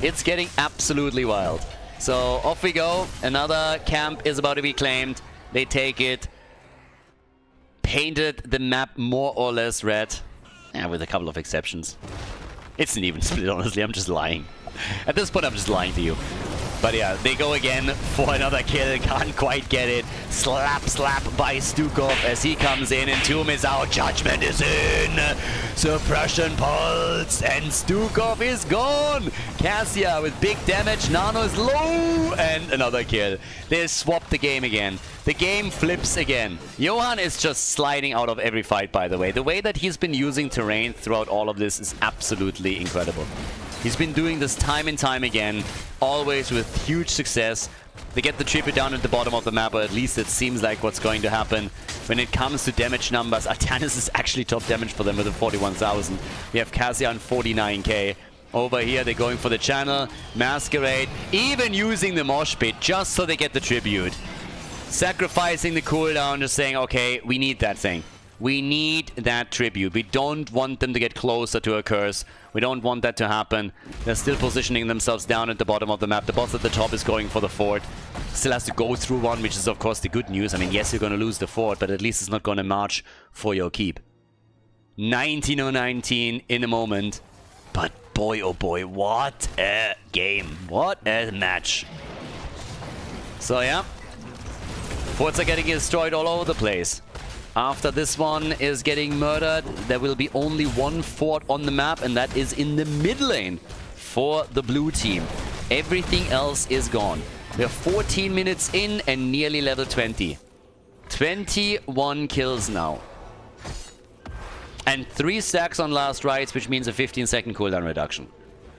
It's getting absolutely wild. So off we go. Another camp is about to be claimed. They take it. Painted the map more or less red. Yeah, with a couple of exceptions. It's an even split, honestly. I'm just lying. At this point, I'm just lying to you. But yeah, they go again for another kill. Can't quite get it. Slap, slap by Stukov as he comes in. And Tomb is out. Judgment is in. Suppression pulse. And Stukov is gone. Cassia with big damage. Nano is low. And another kill. They swap the game again. The game flips again. Johan is just sliding out of every fight, by the way. The way that he's been using terrain throughout all of this is absolutely incredible. He's been doing this time and time again, always with huge success. They get the triplet down at the bottom of the map, or at least it seems like what's going to happen. When it comes to damage numbers, Artanis is actually top damage for them with a 41,000. We have Cassia on 49k. Over here, they're going for the channel. Masquerade, even using the mosh pit just so they get the tribute. Sacrificing the cooldown, just saying, okay, we need that thing. We need that tribute. We don't want them to get closer to a curse. We don't want that to happen. They're still positioning themselves down at the bottom of the map. The boss at the top is going for the fort. Still has to go through one, which is of course the good news. I mean, yes, you're going to lose the fort, but at least it's not going to march for your keep. 19:19 in a moment. But boy, oh boy, what a game. What a match. So yeah, forts are getting destroyed all over the place. After this one is getting murdered, there will be only one fort on the map, and that is in the mid lane for the blue team. Everything else is gone. We're 14 minutes in and nearly level 20. 21 kills now. And 3 stacks on last rites, which means a 15-second cooldown reduction.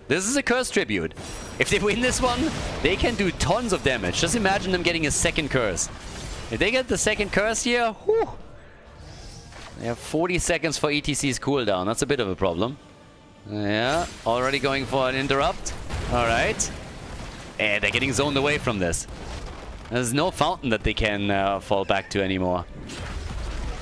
This is a curse tribute. If they win this one, they can do tons of damage. Just imagine them getting a second curse. If they get the second curse here, whew, they have 40 seconds for ETC's cooldown. That's a bit of a problem. Yeah, already going for an interrupt. Alright. And they're getting zoned away from this. There's no fountain that they can fall back to anymore.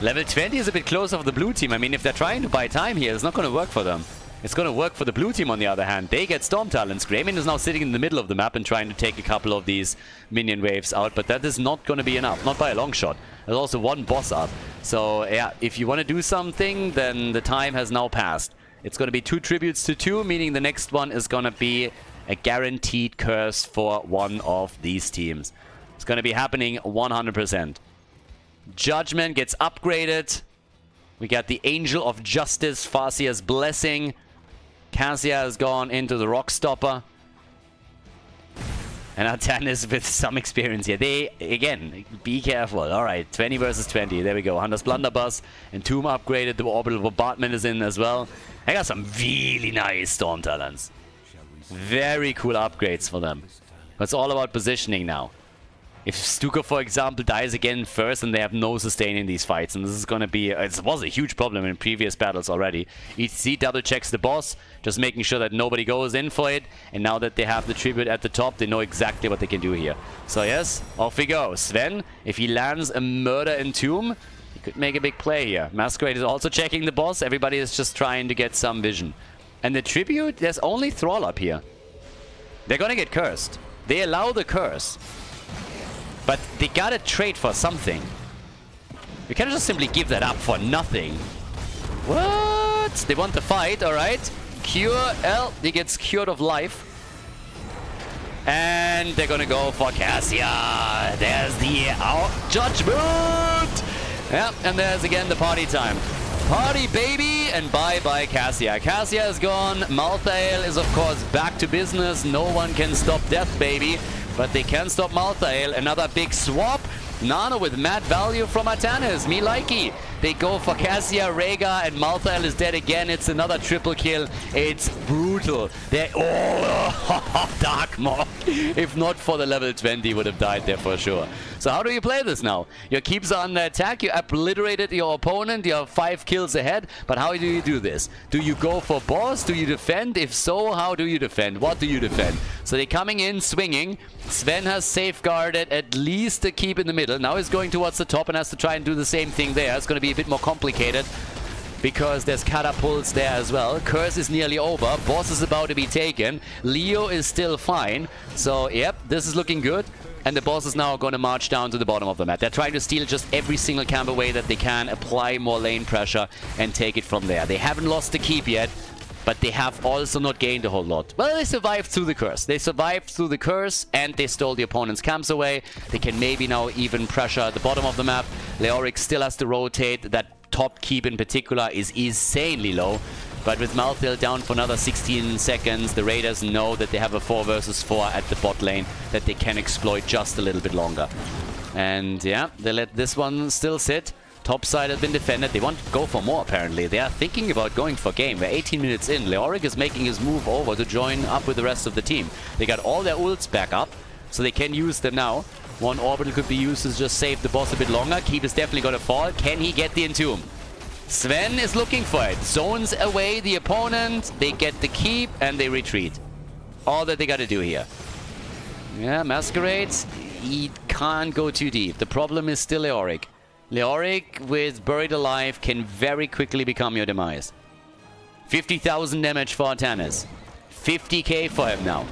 Level 20 is a bit closer for the blue team. I mean, if they're trying to buy time here, it's not going to work for them. It's going to work for the blue team on the other hand. They get Storm Talons. Greymane is now sitting in the middle of the map and trying to take a couple of these minion waves out, but that is not going to be enough. Not by a long shot. There's also one boss up. So yeah, if you want to do something, then the time has now passed. It's going to be 2 tributes to 2, meaning the next one is going to be a guaranteed curse for one of these teams. It's going to be happening 100%. Judgment gets upgraded. We got the Angel of Justice, Farsia's Blessing. Cassia has gone into the Rock Stopper. And Artanis with some experience here. They, again, be careful. Alright, 20 versus 20. There we go. Hunter's Blunderbuss. And Tomb upgraded. The Orbital Bombardment is in as well. I got some really nice Storm Talons. Very cool upgrades for them. But it's all about positioning now. If Stuka, for example, dies again first, and they have no sustain in these fights, and this is going to be... It was a huge problem in previous battles already. ETC double checks the boss, just making sure that nobody goes in for it, and now that they have the tribute at the top, they know exactly what they can do here. So yes, off we go. Sven, if he lands a murder in Tomb, he could make a big play here. Masquerade is also checking the boss. Everybody is just trying to get some vision. And the tribute, there's only Thrall up here. They're going to get cursed. They allow the curse. But they gotta trade for something. You can't just simply give that up for nothing. What? They want the fight, alright. Cure, he gets cured of life. And they're gonna go for Cassia. There's the judgment! Yeah, and there's again the party time. Party, baby! And bye-bye, Cassia. Cassia is gone. Malthael is, of course, back to business. No one can stop death, baby. But they can stop Malthael. Another big swap. Nano with mad value from Artanis. Me likey. They go for Cassia, Rhaegar, and Malthael is dead again. It's another triple kill. It's brutal. Oh, Dark Maw. If not for the level 20, would have died there for sure. So how do you play this now? Your keeps are under attack. You obliterated your opponent. You have 5 kills ahead. But how do you do this? Do you go for boss? Do you defend? If so, how do you defend? What do you defend? So they're coming in, swinging. Sven has safeguarded at least the keep in the middle. Now he's going towards the top and has to try and do the same thing there. It's going to be a bit more complicated because there's catapults there as well. Curse is nearly over. Boss is about to be taken. Leo is still fine. So, yep, this is looking good. And the boss is now going to march down to the bottom of the map. They're trying to steal just every single camp away that they can, apply more lane pressure, and take it from there. They haven't lost the keep yet, but they have also not gained a whole lot. Well, they survived through the curse. They survived through the curse, and they stole the opponent's camps away. They can maybe now even pressure at the bottom of the map. Leoric still has to rotate. That top keep in particular is insanely low. But with Malthael down for another 16 seconds, the Raiders know that they have a 4 versus 4 at the bot lane that they can exploit just a little bit longer. And yeah, they let this one still sit. Top side has been defended. They want to go for more, apparently. They are thinking about going for game. We're 18 minutes in. Leoric is making his move over to join up with the rest of the team. They got all their ults back up, so they can use them now. One orbital could be used to just save the boss a bit longer. Keep is definitely going to fall. Can he get the Entomb? Sven is looking for it. Zones away the opponent. They get the keep and they retreat. All that they got to do here. Yeah, Masquerades. He can't go too deep. The problem is still Leoric. Leoric with Buried Alive can very quickly become your demise. 50,000 damage for Artanis. 50k for him now.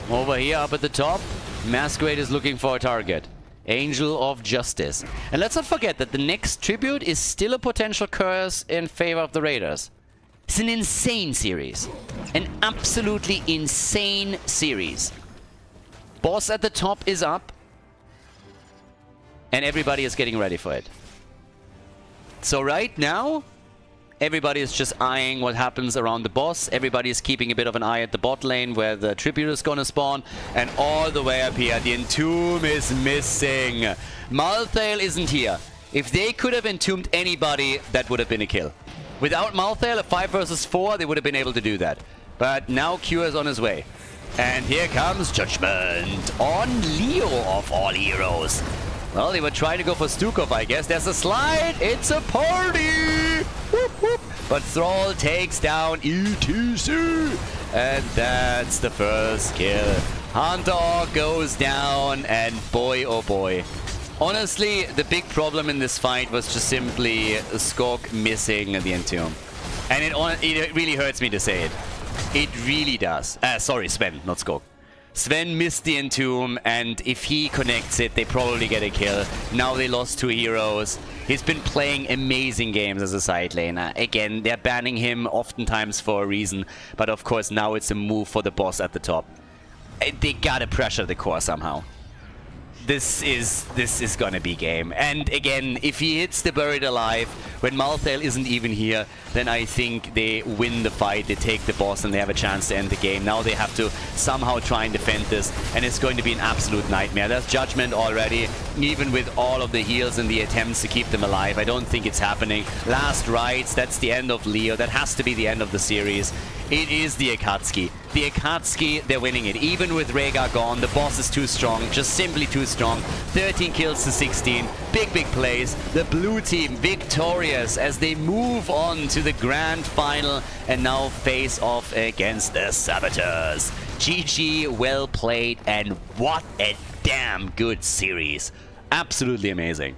Over here up at the top, Masquerade is looking for a target. Angel of Justice. And let's not forget that the next tribute is still a potential curse in favor of the Raiders. It's an insane series. An absolutely insane series. Boss at the top is up. And everybody is getting ready for it. So right now, everybody is just eyeing what happens around the boss. Everybody is keeping a bit of an eye at the bot lane where the tribute is gonna spawn. And all the way up here, the entomb is missing. Malthael isn't here. If they could have entombed anybody, that would have been a kill. Without Malthael, a 5 versus 4, they would have been able to do that. But now Cure is on his way. And here comes Judgment on Leo of all heroes. Well, they were trying to go for Stukov, I guess. There's a slide. It's a party. Whoop, whoop. But Thrall takes down ETC. And that's the first kill. Hunter goes down. And boy, oh boy. Honestly, the big problem in this fight was just simply Skog missing the Entomb. And it really hurts me to say it. It really does. Sorry, Sven, not Skog. Sven missed the Entomb, and if he connects it, they probably get a kill. Now they lost 2 heroes. He's been playing amazing games as a side laner. Again, they're banning him oftentimes for a reason, but of course now it's a move for the boss at the top. They gotta pressure the core somehow. This is gonna be game. And again, if he hits the Buried Alive when Malthael isn't even here, then I think they win the fight, they take the boss, and they have a chance to end the game. Now they have to somehow try and defend this, and it's going to be an absolute nightmare. There's Judgment already, even with all of the heals and the attempts to keep them alive. I don't think it's happening. Last rites, that's the end of Leo. That has to be the end of the series. It is the Akatsuki. The Akatsuki, they're winning it. Even with Rhaegar gone, the boss is too strong, just simply too strong. 13 kills to 16. Big, big plays. The blue team victorious as they move on to the grand final and now face off against the Saboteurs. GG, well played, and what a damn good series. Absolutely amazing.